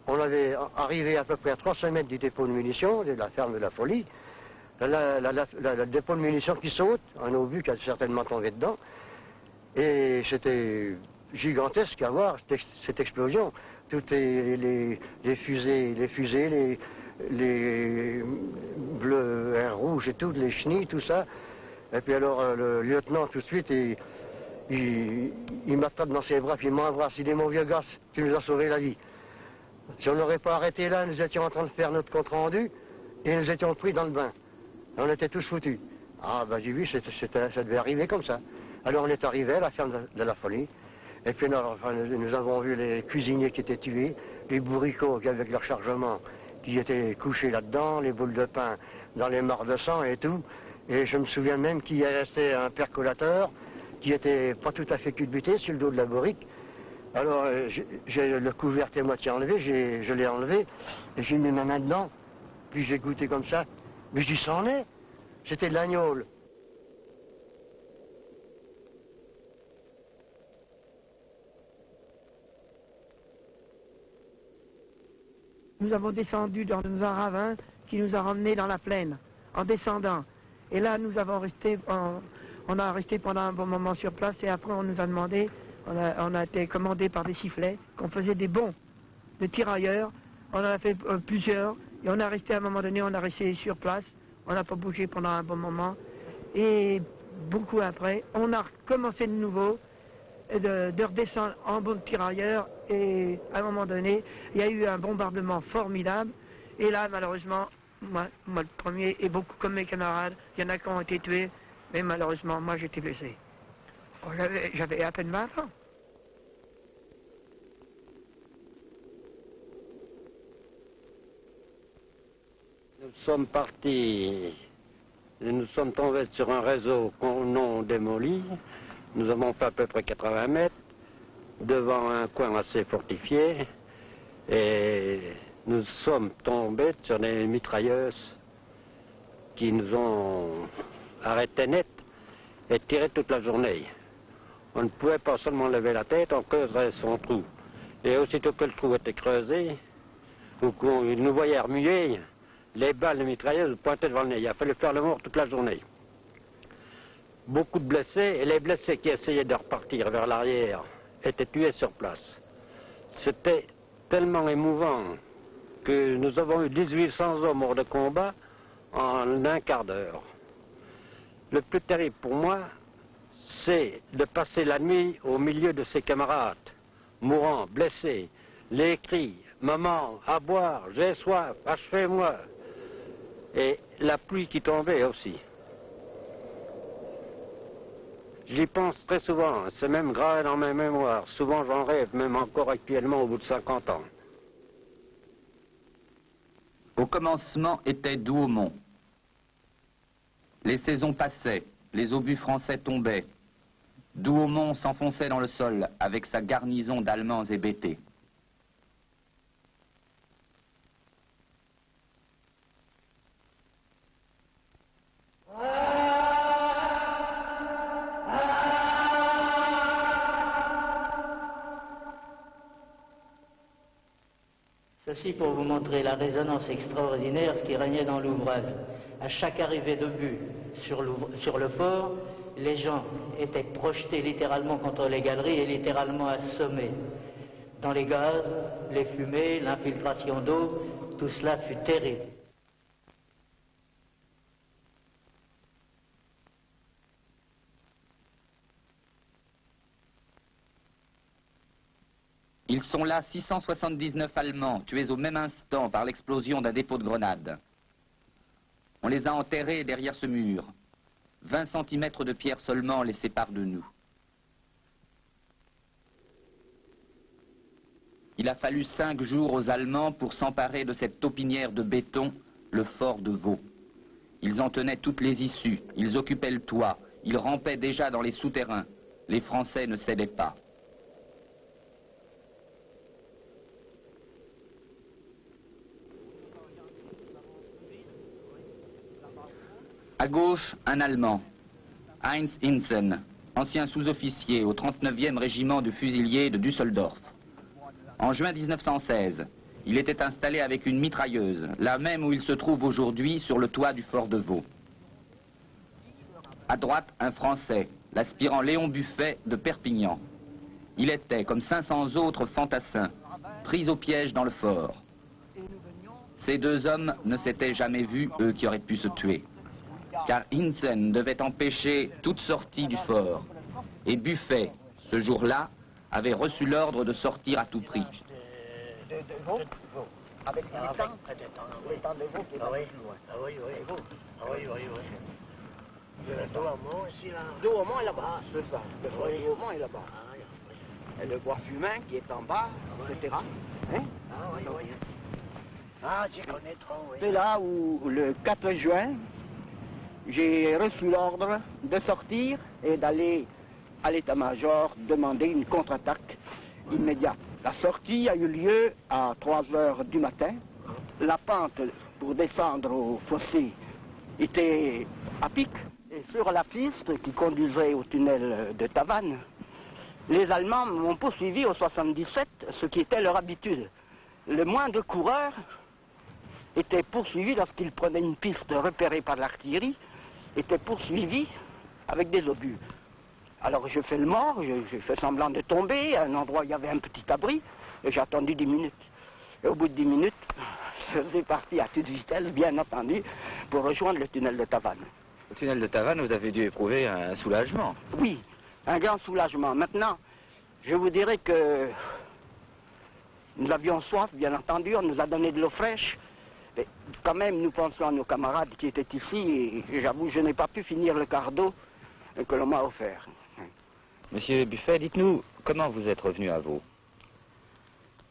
on avait arrivé à peu près à 300 mètres du dépôt de munitions, de la ferme de la Folie. Le dépôt de munitions qui saute, un obus qui a certainement tombé dedans. Et c'était gigantesque à voir, cette explosion. Toutes les fusées, les bleus, un rouge et tout, les chenilles, tout ça. Et puis alors, le lieutenant, tout de suite, il m'attrape dans ses bras, puis il m'embrasse. Il dit, mon vieux gars, tu nous as sauvé la vie. Si on n'aurait pas arrêté là, nous étions en train de faire notre compte-rendu, et nous étions pris dans le bain. On était tous foutus. Ah, ben j'ai vu, ça devait arriver comme ça. Alors on est arrivé à la ferme de la Folie, et puis nous avons vu les cuisiniers qui étaient tués, les bourricots avec leur chargement qui étaient couchés là-dedans, les boules de pain dans les mares de sang et tout. Et je me souviens même qu'il y restait un percolateur qui était pas tout à fait culbuté sur le dos de la bourrique. Alors j'ai le couvercle est moitié enlevé, je l'ai enlevé, et j'ai mis ma main dedans, puis j'ai goûté comme ça. Mais je dis, ça en est. C'était de l'agnole.
Nous avons descendu dans un ravin qui nous a ramenés dans la plaine, en descendant. Et là, nous avons resté, on a resté pendant un bon moment sur place, et après on nous a demandé, on a été commandé par des sifflets, qu'on faisait des bonds de tirailleurs. On en a fait plusieurs, et on a resté à un moment donné, on a resté sur place. On n'a pas bougé pendant un bon moment. Et beaucoup après, on a recommencé de nouveau de redescendre en bon tirailleur. Et à un moment donné, il y a eu un bombardement formidable. Et là, malheureusement, moi le premier, et beaucoup comme mes camarades, il y en a qui ont été tués. Mais malheureusement, moi j'étais blessé. Bon, j'avais à peine 20 ans.
Nous sommes partis, nous sommes tombés sur un réseau non démoli. Nous avons fait à peu près 80 mètres devant un coin assez fortifié, et nous sommes tombés sur des mitrailleuses qui nous ont arrêtés net et tiré toute la journée. On ne pouvait pas seulement lever la tête, on creuserait son trou. Et aussitôt que le trou était creusé, ou qu'on nous voyait remuer, les balles de mitrailleuses pointaient devant le nez. Il a fallu faire le mort toute la journée. Beaucoup de blessés, et les blessés qui essayaient de repartir vers l'arrière étaient tués sur place. C'était tellement émouvant que nous avons eu 1800 hommes hors de combat en un quart d'heure. Le plus terrible pour moi, c'est de passer la nuit au milieu de ses camarades, mourants, blessés, les cris, « Maman, à boire, j'ai soif, achevez-moi » et la pluie qui tombait aussi. J'y pense très souvent, c'est même gravé dans mes mémoires. Souvent j'en rêve, même encore actuellement au bout de 50 ans.
Au commencement était Douaumont. Les saisons passaient, les obus français tombaient. Douaumont s'enfonçait dans le sol avec sa garnison d'Allemands hébétés.
Ceci pour vous montrer la résonance extraordinaire qui régnait dans l'ouvrage. À chaque arrivée d'obus sur le fort, les gens étaient projetés littéralement contre les galeries et littéralement assommés. Dans les gaz, les fumées, l'infiltration d'eau, tout cela fut terrible.
Ils sont là 679 Allemands, tués au même instant par l'explosion d'un dépôt de grenades. On les a enterrés derrière ce mur. 20 cm de pierre seulement les séparent de nous. Il a fallu 5 jours aux Allemands pour s'emparer de cette taupinière de béton, le fort de Vaux. Ils en tenaient toutes les issues, ils occupaient le toit, ils rampaient déjà dans les souterrains. Les Français ne cédaient pas. À gauche, un Allemand, Heinz Hintzen, ancien sous-officier au 39e régiment de fusiliers de Düsseldorf. En juin 1916, il était installé avec une mitrailleuse, là même où il se trouve aujourd'hui sur le toit du fort de Vaux. À droite, un Français, l'aspirant Léon Buffet de Perpignan. Il était, comme 500 autres fantassins, pris au piège dans le fort. Ces deux hommes ne s'étaient jamais vus, eux qui auraient pu se tuer. Car Hintzen devait empêcher toute sortie du fort. Et Buffet, ce jour-là, avait reçu l'ordre de sortir à tout prix.
Avec le temps de Vaux qui va plus loin. Ah oui. Le Douaumont ici, là. Douaumont est là-bas, c'est ça. Le fort de Douaumont est là-bas. Et le bois fumain qui est en bas, etc. Hein? Ah oui. Ah, tu connais trop, oui. C'est là où, le 4 juin, j'ai reçu l'ordre de sortir et d'aller à l'état-major demander une contre-attaque immédiate. La sortie a eu lieu à 3 heures du matin. La pente pour descendre au fossé était à pic. Et sur la piste qui conduisait au tunnel de Tavannes, les Allemands m'ont poursuivi au 77, ce qui était leur habitude. Le moindre coureur était poursuivi lorsqu'il prenait une piste repérée par l'artillerie, était poursuivi avec des obus. Alors je fais le mort, je fais semblant de tomber à un endroit où il y avait un petit abri, et j'ai attendu 10 minutes. Et au bout de 10 minutes, je suis parti à toute vitesse, bien entendu, pour rejoindre le tunnel de Tavannes.
Au tunnel de Tavannes, vous avez dû éprouver un soulagement.
Oui, un grand soulagement. Maintenant, je vous dirais que nous avions soif, bien entendu, on nous a donné de l'eau fraîche. Et quand même, nous pensions à nos camarades qui étaient ici, et j'avoue, je n'ai pas pu finir le quart d'eau que l'on m'a offert.
Monsieur Buffet, dites-nous, comment vous êtes revenu à Vaux?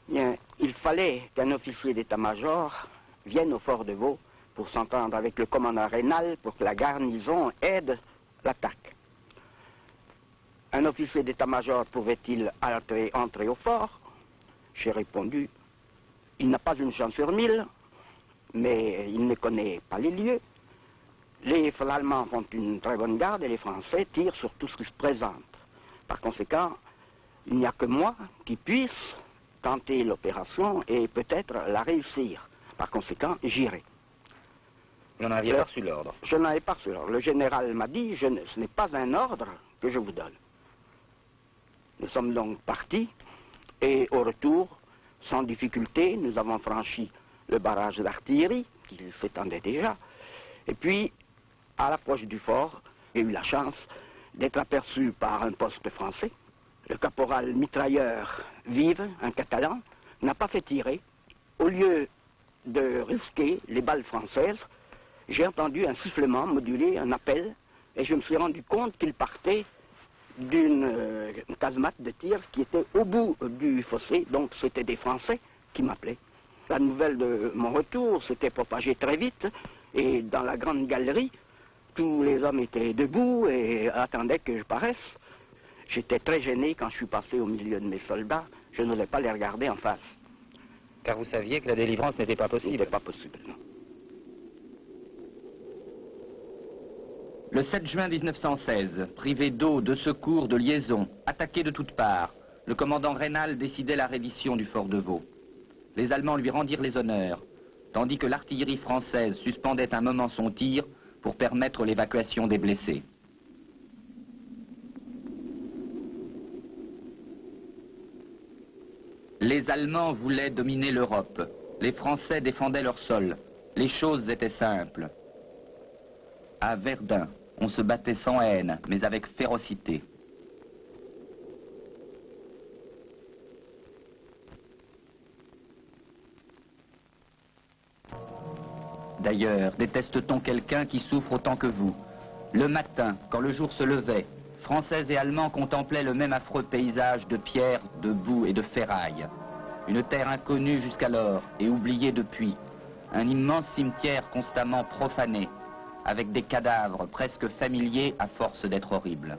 Bien, il fallait qu'un officier d'état-major vienne au fort de Vaux pour s'entendre avec le commandant Raynal pour que la garnison aide l'attaque. Un officier d'état-major pouvait-il entrer au fort? J'ai répondu, il n'a pas une chance sur 1000, mais il ne connaît pas les lieux. Les Allemands font une très bonne garde et les Français tirent sur tout ce qui se présente. Par conséquent, il n'y a que moi qui puisse tenter l'opération et peut-être la réussir. Par conséquent, j'irai.
Vous n'en aviez pas reçu l'ordre?
Je n'en ai pas reçu l'ordre. Le général m'a dit, ce n'est pas un ordre que je vous donne. Nous sommes donc partis et au retour, sans difficulté, nous avons franchi le barrage d'artillerie qui s'étendait déjà. Et puis, à l'approche du fort, j'ai eu la chance d'être aperçu par un poste français. Le caporal mitrailleur Vive, un Catalan, n'a pas fait tirer. Au lieu de risquer les balles françaises, j'ai entendu un sifflement modulé, un appel, et je me suis rendu compte qu'il partait d'une casemate de tir qui était au bout du fossé, donc c'était des Français qui m'appelaient. La nouvelle de mon retour s'était propagée très vite, et dans la grande galerie,
Tous les hommes étaient debout et attendaient que je paraisse. J'étais très gêné quand je suis passé au milieu de mes soldats. Je n'osais pas les regarder en face.
Car vous saviez que la délivrance n'était pas possible.
N'était pas possible, non.
Le 7 juin 1916, privé d'eau, de secours, de liaison, attaqué de toutes parts, le commandant Raynal décidait la reddition du fort de Vaux. Les Allemands lui rendirent les honneurs, tandis que l'artillerie française suspendait un moment son tir pour permettre l'évacuation des blessés. Les Allemands voulaient dominer l'Europe. Les Français défendaient leur sol. Les choses étaient simples. À Verdun, on se battait sans haine, mais avec férocité. D'ailleurs, déteste-t-on quelqu'un qui souffre autant que vous? Le matin, quand le jour se levait, Français et Allemands contemplaient le même affreux paysage de pierre, de boue et de ferraille. Une terre inconnue jusqu'alors et oubliée depuis. Un immense cimetière constamment profané, avec des cadavres presque familiers à force d'être horribles.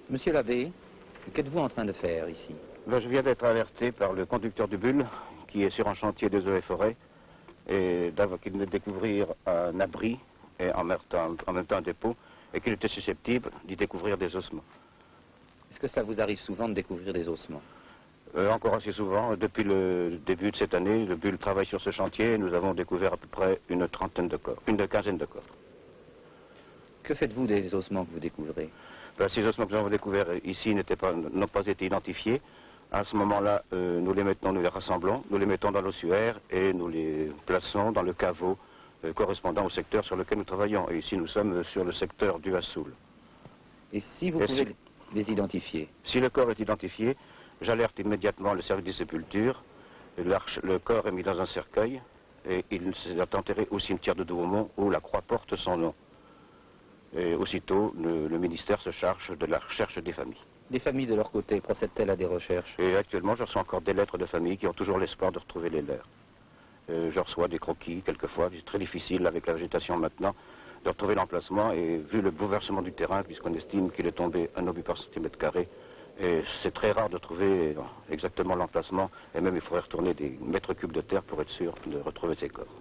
Monsieur l'abbé, qu'êtes-vous en train de faire ici?
Je viens d'être alerté par le conducteur du Bulle, qui est sur un chantier des eaux et forêts, et qu'il venait de découvrir un abri et en même temps un dépôt, et qu'il était susceptible d'y découvrir des ossements.
Est-ce que ça vous arrive souvent de découvrir des ossements?
Encore assez souvent. Depuis le début de cette année, le Bulle travaille sur ce chantier et nous avons découvert à peu près une quinzaine de corps.
Que faites-vous des ossements que vous découvrez?
Ces ossements que nous avons découverts ici n'ont pas été identifiés. À ce moment-là, nous les rassemblons, nous les mettons dans l'ossuaire et nous les plaçons dans le caveau correspondant au secteur sur lequel nous travaillons. Et ici, nous sommes sur le secteur du Hassoul.
Et si vous pouvez les identifier?
Si le corps est identifié, j'alerte immédiatement le service de sépulture. Le corps est mis dans un cercueil et il est enterré au cimetière de Douaumont où la croix porte son nom. Et aussitôt, le ministère se charge de la recherche des familles.
Les familles, de leur côté, procèdent-elles à des recherches?
Et actuellement, je reçois encore des lettres de familles qui ont toujours l'espoir de retrouver les leurs. Je reçois des croquis, quelquefois. C'est très difficile, avec la végétation maintenant, de retrouver l'emplacement. Et vu le bouleversement du terrain, puisqu'on estime qu'il est tombé 1 obus par centimètre carré, c'est très rare de trouver exactement l'emplacement. Et même, il faudrait retourner des mètres cubes de terre pour être sûr de retrouver ces corps.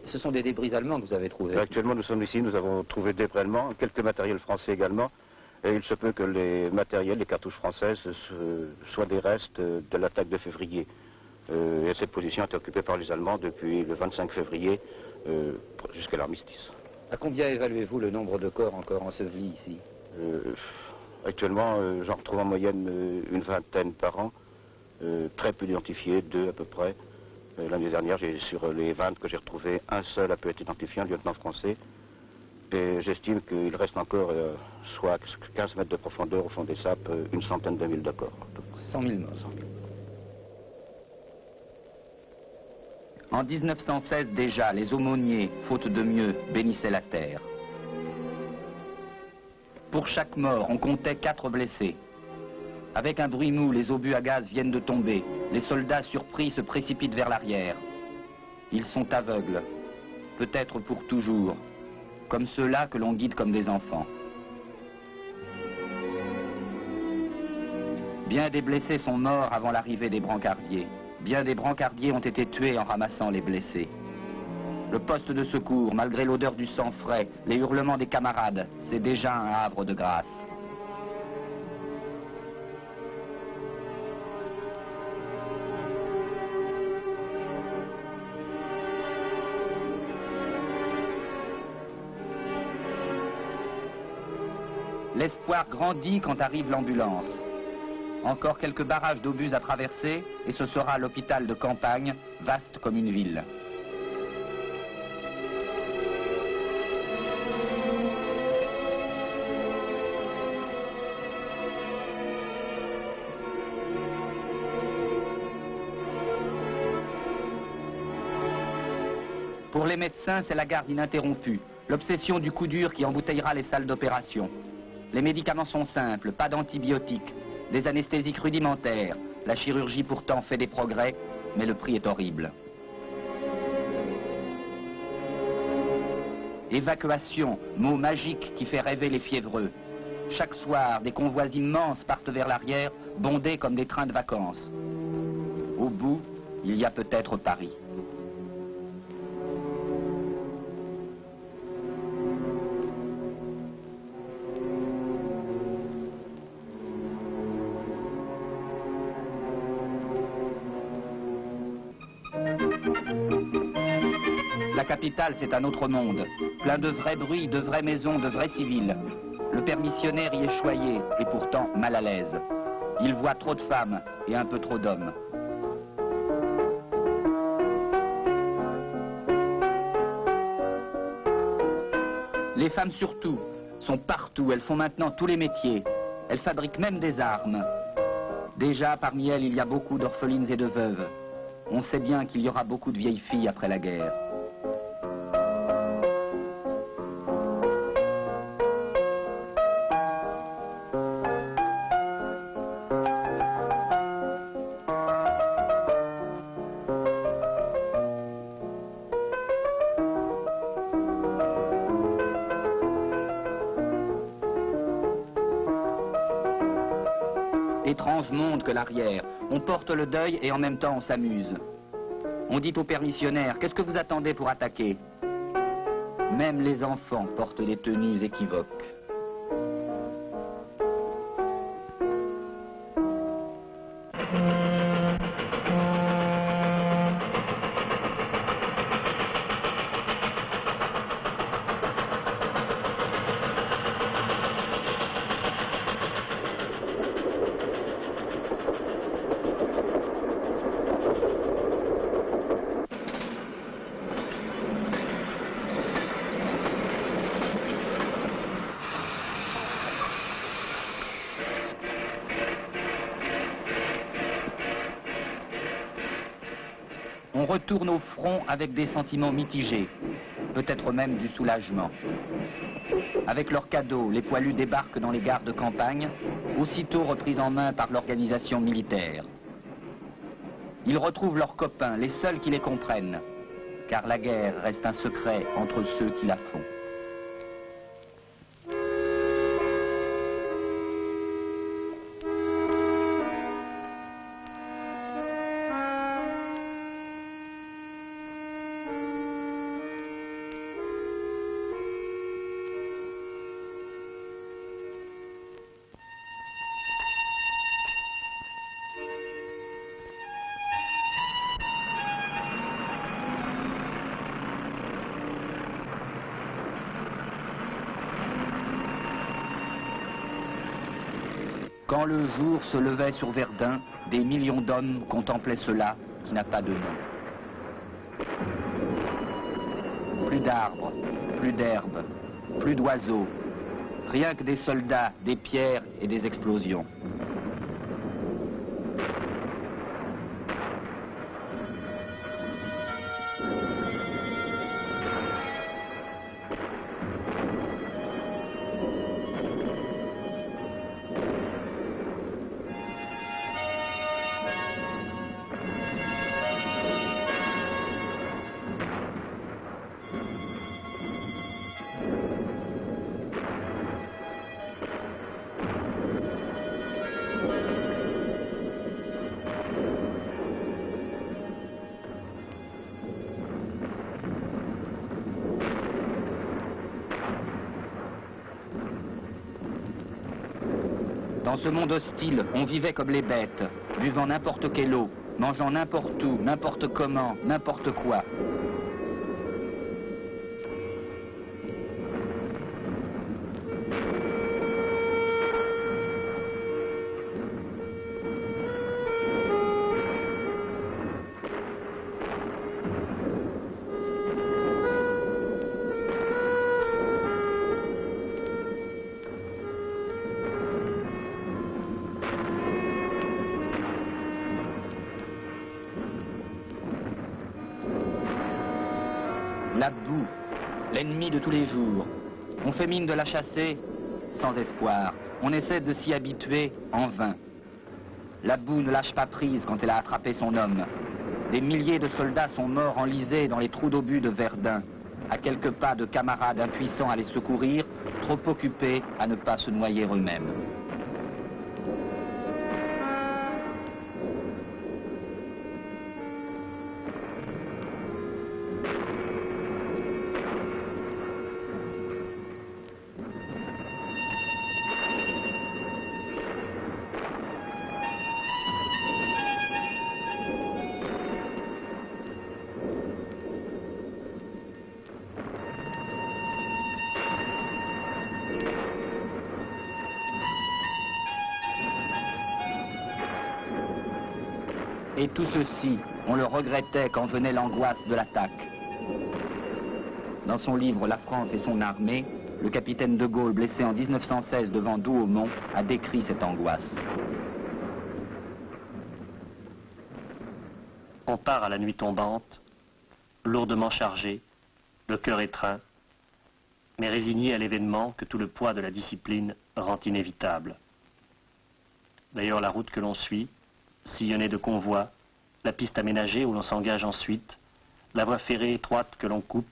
Ce sont des débris allemands que vous avez trouvés?
Actuellement, nous sommes ici, nous avons trouvé des débris allemands, quelques matériels français également. Et il se peut que les matériels, les cartouches françaises, soient des restes de l'attaque de février. Et cette position est occupée par les Allemands depuis le 25 février jusqu'à l'armistice.
À combien évaluez-vous le nombre de corps encore ensevelis ici?
Actuellement, j'en retrouve en moyenne une vingtaine par an, très peu identifiés, 2 à peu près. L'année dernière, sur les 20 que j'ai retrouvés, un seul a pu être identifié, un lieutenant français. Et j'estime qu'il reste encore, soit 15 mètres de profondeur au fond des sapes, une centaine de mille de corps.
100 000 morts.
En 1916 déjà, les aumôniers, faute de mieux, bénissaient la terre. Pour chaque mort, on comptait 4 blessés. Avec un bruit mou, les obus à gaz viennent de tomber. Les soldats surpris se précipitent vers l'arrière. Ils sont aveugles, peut-être pour toujours, comme ceux-là que l'on guide comme des enfants. Bien des blessés sont morts avant l'arrivée des brancardiers. Bien des brancardiers ont été tués en ramassant les blessés. Le poste de secours, malgré l'odeur du sang frais, les hurlements des camarades, c'est déjà un havre de grâce. L'espoir grandit quand arrive l'ambulance. Encore quelques barrages d'obus à traverser et ce sera l'hôpital de campagne, vaste comme une ville. Pour les médecins, c'est la garde ininterrompue, l'obsession du coup dur qui embouteillera les salles d'opération. Les médicaments sont simples, pas d'antibiotiques, des anesthésiques rudimentaires. La chirurgie pourtant fait des progrès, mais le prix est horrible. Évacuation, mot magique qui fait rêver les fiévreux. Chaque soir, des convois immenses partent vers l'arrière, bondés comme des trains de vacances. Au bout, il y a peut-être Paris. La capitale, c'est un autre monde, plein de vrais bruits, de vraies maisons, de vrais civils. Le permissionnaire y est choyé et pourtant mal à l'aise. Il voit trop de femmes et un peu trop d'hommes. Les femmes surtout sont partout, elles font maintenant tous les métiers. Elles fabriquent même des armes. Déjà, parmi elles, il y a beaucoup d'orphelines et de veuves. On sait bien qu'il y aura beaucoup de vieilles filles après la guerre. Étrange monde que l'arrière. On porte le deuil et en même temps on s'amuse. On dit aux permissionnaires, qu'est-ce que vous attendez pour attaquer? Même les enfants portent des tenues équivoques. On retourne au front avec des sentiments mitigés, peut-être même du soulagement. Avec leurs cadeaux, les poilus débarquent dans les gares de campagne, aussitôt repris en main par l'organisation militaire. Ils retrouvent leurs copains, les seuls qui les comprennent, car la guerre reste un secret entre ceux qui la font. Quand le jour se levait sur Verdun, des millions d'hommes contemplaient cela qui n'a pas de nom. Plus d'arbres, plus d'herbes, plus d'oiseaux, rien que des soldats, des pierres et des explosions. Dans ce monde hostile, on vivait comme les bêtes, buvant n'importe quelle eau, mangeant n'importe où, n'importe comment, n'importe quoi. La boue, l'ennemi de tous les jours. On fait mine de la chasser sans espoir. On essaie de s'y habituer en vain. La boue ne lâche pas prise quand elle a attrapé son homme. Des milliers de soldats sont morts enlisés dans les trous d'obus de Verdun, à quelques pas de camarades impuissants à les secourir, trop occupés à ne pas se noyer eux-mêmes. Et tout ceci, on le regrettait quand venait l'angoisse de l'attaque. Dans son livre « La France et son armée », le capitaine de Gaulle, blessé en 1916 devant Douaumont, a décrit cette angoisse.
On part à la nuit tombante, lourdement chargé, le cœur étreint, mais résigné à l'événement que tout le poids de la discipline rend inévitable. D'ailleurs, la route que l'on suit, sillonnée de convois, la piste aménagée où l'on s'engage ensuite, la voie ferrée étroite que l'on coupe,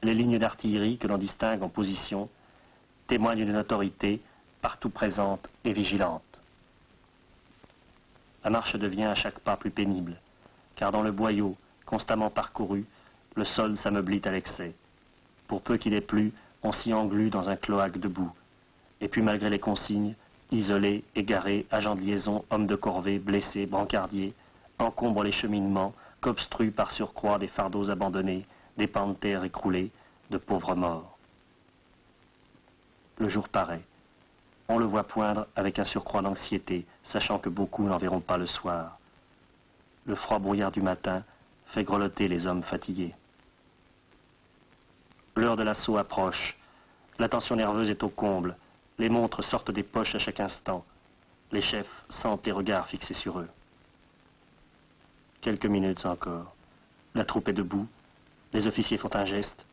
les lignes d'artillerie que l'on distingue en position, témoignent d'une autorité partout présente et vigilante. La marche devient à chaque pas plus pénible, car dans le boyau, constamment parcouru, le sol s'ameublit à l'excès. Pour peu qu'il ait plu, on s'y englue dans un cloaque de boue. Et puis malgré les consignes, isolés, égarés, agents de liaison, hommes de corvée, blessés, brancardiers, encombrent les cheminements qu'obstruent par surcroît des fardeaux abandonnés, des pans de terre écroulés, de pauvres morts. Le jour paraît. On le voit poindre avec un surcroît d'anxiété, sachant que beaucoup n'en verront pas le soir. Le froid brouillard du matin fait grelotter les hommes fatigués. L'heure de l'assaut approche. La tension nerveuse est au comble. Les montres sortent des poches à chaque instant. Les chefs sentent les regards fixés sur eux. Quelques minutes encore. La troupe est debout. Les officiers font un geste.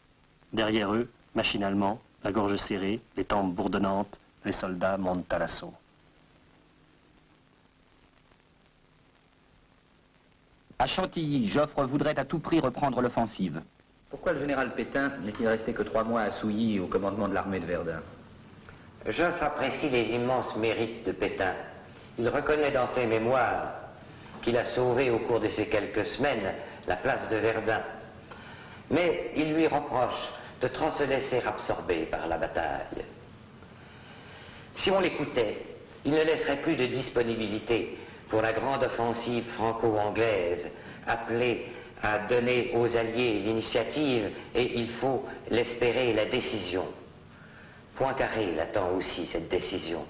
Derrière eux, machinalement, la gorge serrée, les tempes bourdonnantes, les soldats montent à l'assaut.
À Chantilly, Joffre voudrait à tout prix reprendre l'offensive.
Pourquoi le général Pétain n'est-il resté que 3 mois à Souilly au commandement de l'armée de Verdun?
Joffre apprécie les immenses mérites de Pétain. Il reconnaît dans ses mémoires qu'il a sauvé au cours de ces quelques semaines la place de Verdun. Mais il lui reproche de trop se laisser absorber par la bataille. Si on l'écoutait, il ne laisserait plus de disponibilité pour la grande offensive franco-anglaise appelée à donner aux Alliés l'initiative et, il faut l'espérer, la décision. Poincaré l'attend aussi, cette décision.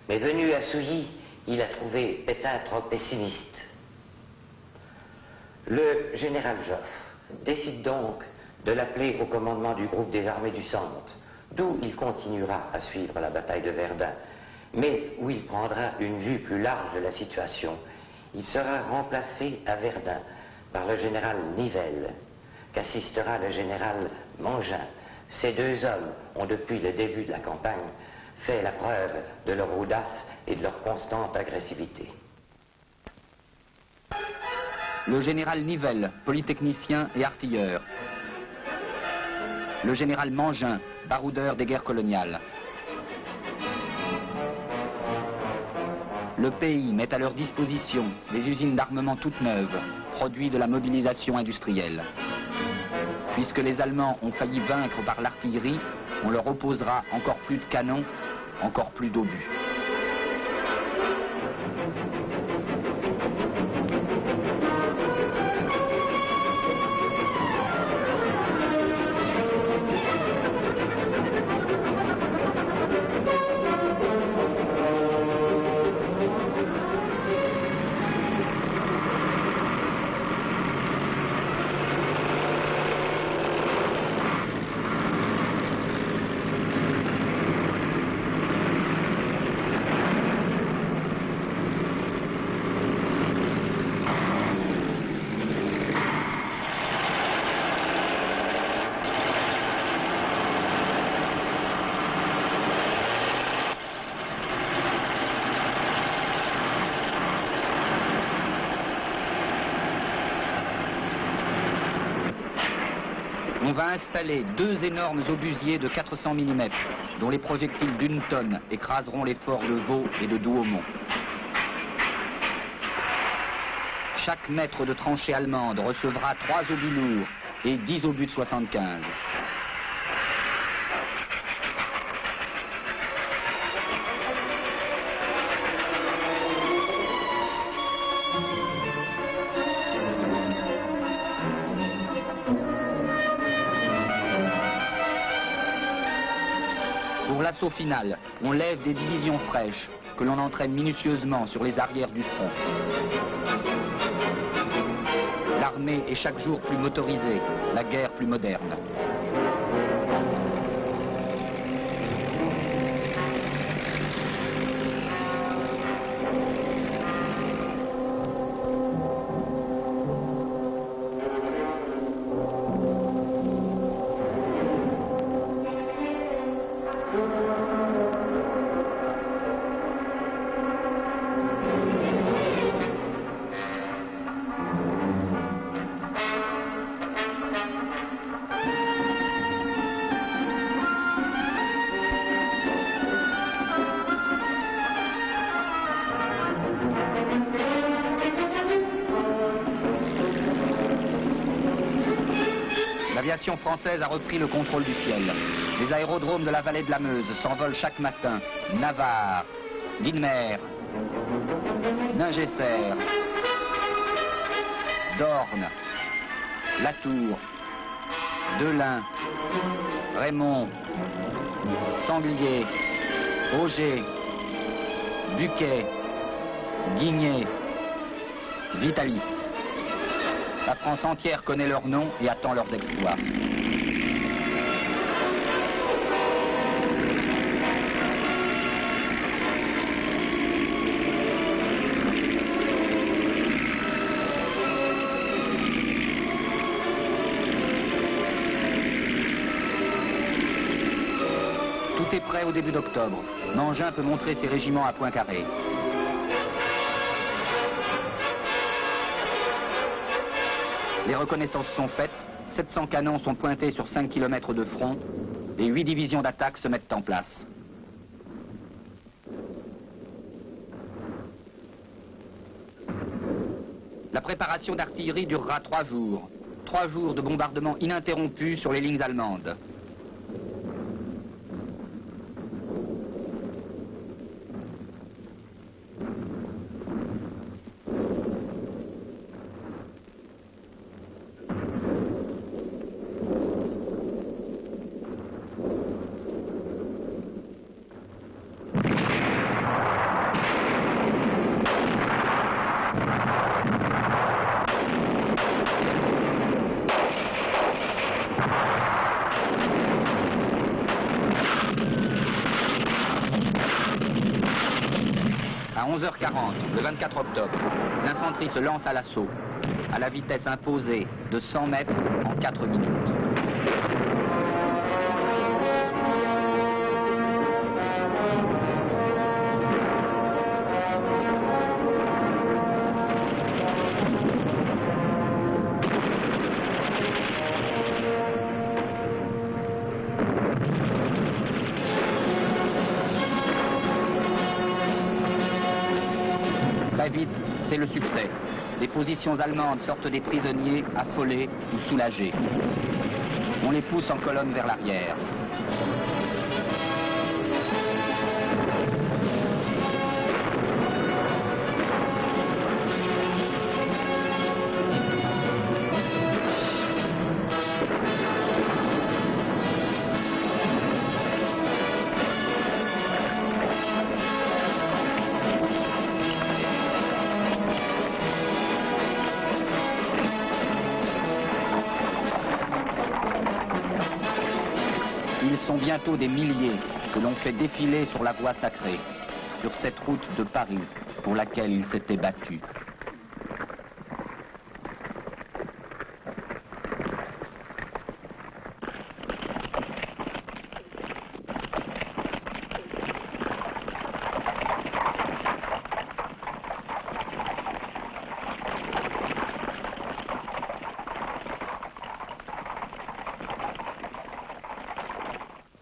Mais venu à Souilly, il a trouvé Pétain trop pessimiste. Le général Joffre décide donc de l'appeler au commandement du groupe des armées du Centre, d'où il continuera à suivre la bataille de Verdun, mais où il prendra une vue plus large de la situation. Il sera remplacé à Verdun par le général Nivelle, qu'assistera le général Mangin. Ces deux hommes ont, depuis le début de la campagne, fait la preuve de leur audace et de leur constante agressivité.
Le général Nivelle, polytechnicien et artilleur. Le général Mangin, baroudeur des guerres coloniales. Le pays met à leur disposition des usines d'armement toutes neuves, produits de la mobilisation industrielle. Puisque les Allemands ont failli vaincre par l'artillerie, on leur opposera encore plus de canons, encore plus d'obus. On va installer 2 énormes obusiers de 400 mm, dont les projectiles d'1 tonne écraseront les forts de Vaux et de Douaumont. Chaque mètre de tranchée allemande recevra 3 obus lourds et 10 obus de 75. Pour l'assaut final, on lève des divisions fraîches que l'on entraîne minutieusement sur les arrières du front. L'armée est chaque jour plus motorisée, la guerre plus moderne. L'aviation française a repris le contrôle du ciel. Les aérodromes de la vallée de la Meuse s'envolent chaque matin. Navarre, Guilmer, Ningesser, Dorne, Latour, Delin, Raymond, Sanglier, Auger, Buquet, Guigné, Vitalis. La France entière connaît leurs noms et attend leurs exploits. Tout est prêt au début d'octobre. Mangin peut montrer ses régiments à Poincaré. Les reconnaissances sont faites, 700 canons sont pointés sur 5 km de front et 8 divisions d'attaque se mettent en place. La préparation d'artillerie durera 3 jours. 3 jours de bombardement ininterrompus sur les lignes allemandes. À 11h40, le 24 octobre, l'infanterie se lance à l'assaut, à la vitesse imposée de 100 mètres en 4 minutes. Très vite, c'est le succès. Les positions allemandes sortent des prisonniers affolés ou soulagés. On les pousse en colonne vers l'arrière. Ils sont bientôt des milliers que l'on fait défiler sur la voie sacrée, sur cette route de Paris pour laquelle ils s'étaient battus.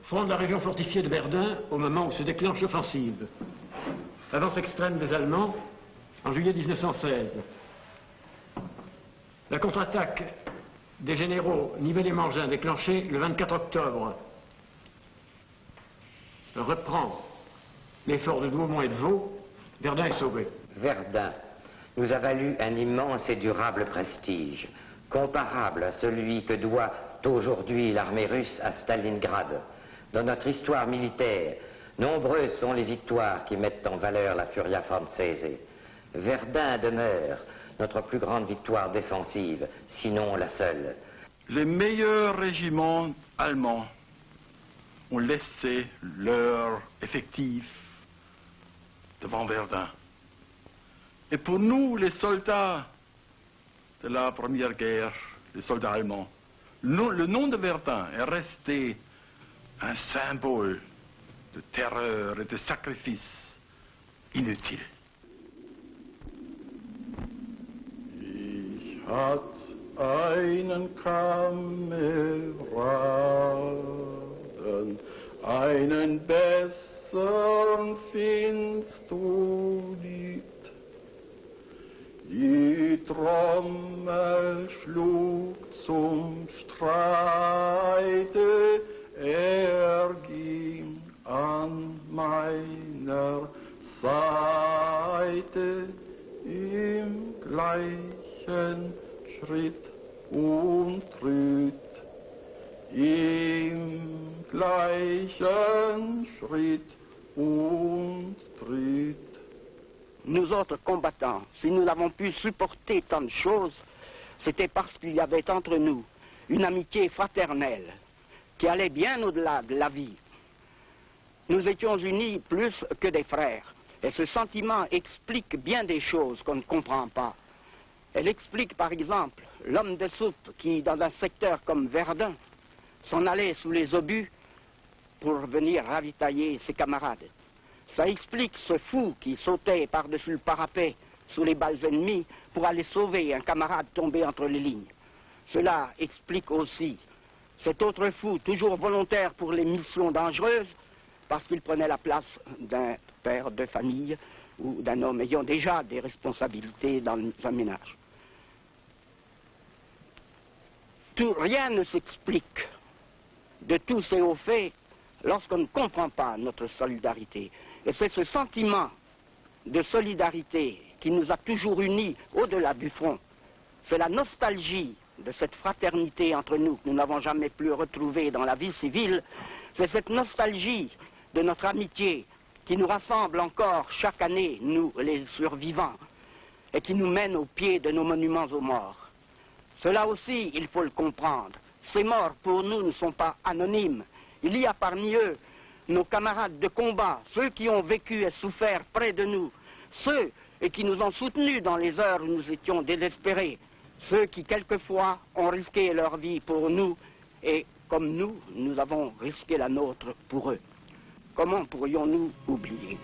front de la région fortifiée de Verdun au moment où se déclenche l'offensive. Avance extrême des Allemands en juillet 1916. La contre-attaque des généraux Nivelle et Mangin déclenchée le 24 octobre reprend l'effort de Douaumont et de Vaux. Verdun est sauvé.
Verdun nous a valu un immense et durable prestige, comparable à celui que doit aujourd'hui l'armée russe à Stalingrad. Dans notre histoire militaire, nombreuses sont les victoires qui mettent en valeur la Furia Française. Verdun demeure notre plus grande victoire défensive, sinon la seule.
Les meilleurs régiments allemands ont laissé leur effectif devant Verdun. Et pour nous, les soldats de la Première Guerre, les soldats allemands, le nom de Verdun est resté un symbole de terreur et de sacrifice inutile. Ich hatte einen Kameraden, einen besseren findest du nicht. Die Trommel schlug zum Streite, ging an meiner Seite im gleichen Schritt und Tritt, im gleichen Schritt und Tritt.
Nous autres combattants, si nous avons pu supporter tant de choses, c'était parce qu'il y avait entre nous une amitié fraternelle qui allait bien au-delà de la vie. Nous étions unis plus que des frères, et ce sentiment explique bien des choses qu'on ne comprend pas. Elle explique par exemple l'homme de soupe qui, dans un secteur comme Verdun, s'en allait sous les obus pour venir ravitailler ses camarades. Ça explique ce fou qui sautait par-dessus le parapet sous les balles ennemies pour aller sauver un camarade tombé entre les lignes. Cela explique aussi cet autre fou, toujours volontaire pour les missions dangereuses, parce qu'il prenait la place d'un père de famille ou d'un homme ayant déjà des responsabilités dans un ménage. Rien ne s'explique de tous ces hauts faits lorsqu'on ne comprend pas notre solidarité. Et c'est ce sentiment de solidarité qui nous a toujours unis au-delà du front. C'est la nostalgie de cette fraternité entre nous que nous n'avons jamais pu retrouver dans la vie civile. C'est cette nostalgie de notre amitié qui nous rassemble encore chaque année, nous les survivants, et qui nous mène au pied de nos monuments aux morts. Cela aussi, il faut le comprendre. Ces morts, pour nous, ne sont pas anonymes. Il y a parmi eux nos camarades de combat, ceux qui ont vécu et souffert près de nous, ceux qui nous ont soutenus dans les heures où nous étions désespérés, ceux qui quelquefois ont risqué leur vie pour nous, et comme nous avons risqué la nôtre pour eux. Comment pourrions-nous oublier ?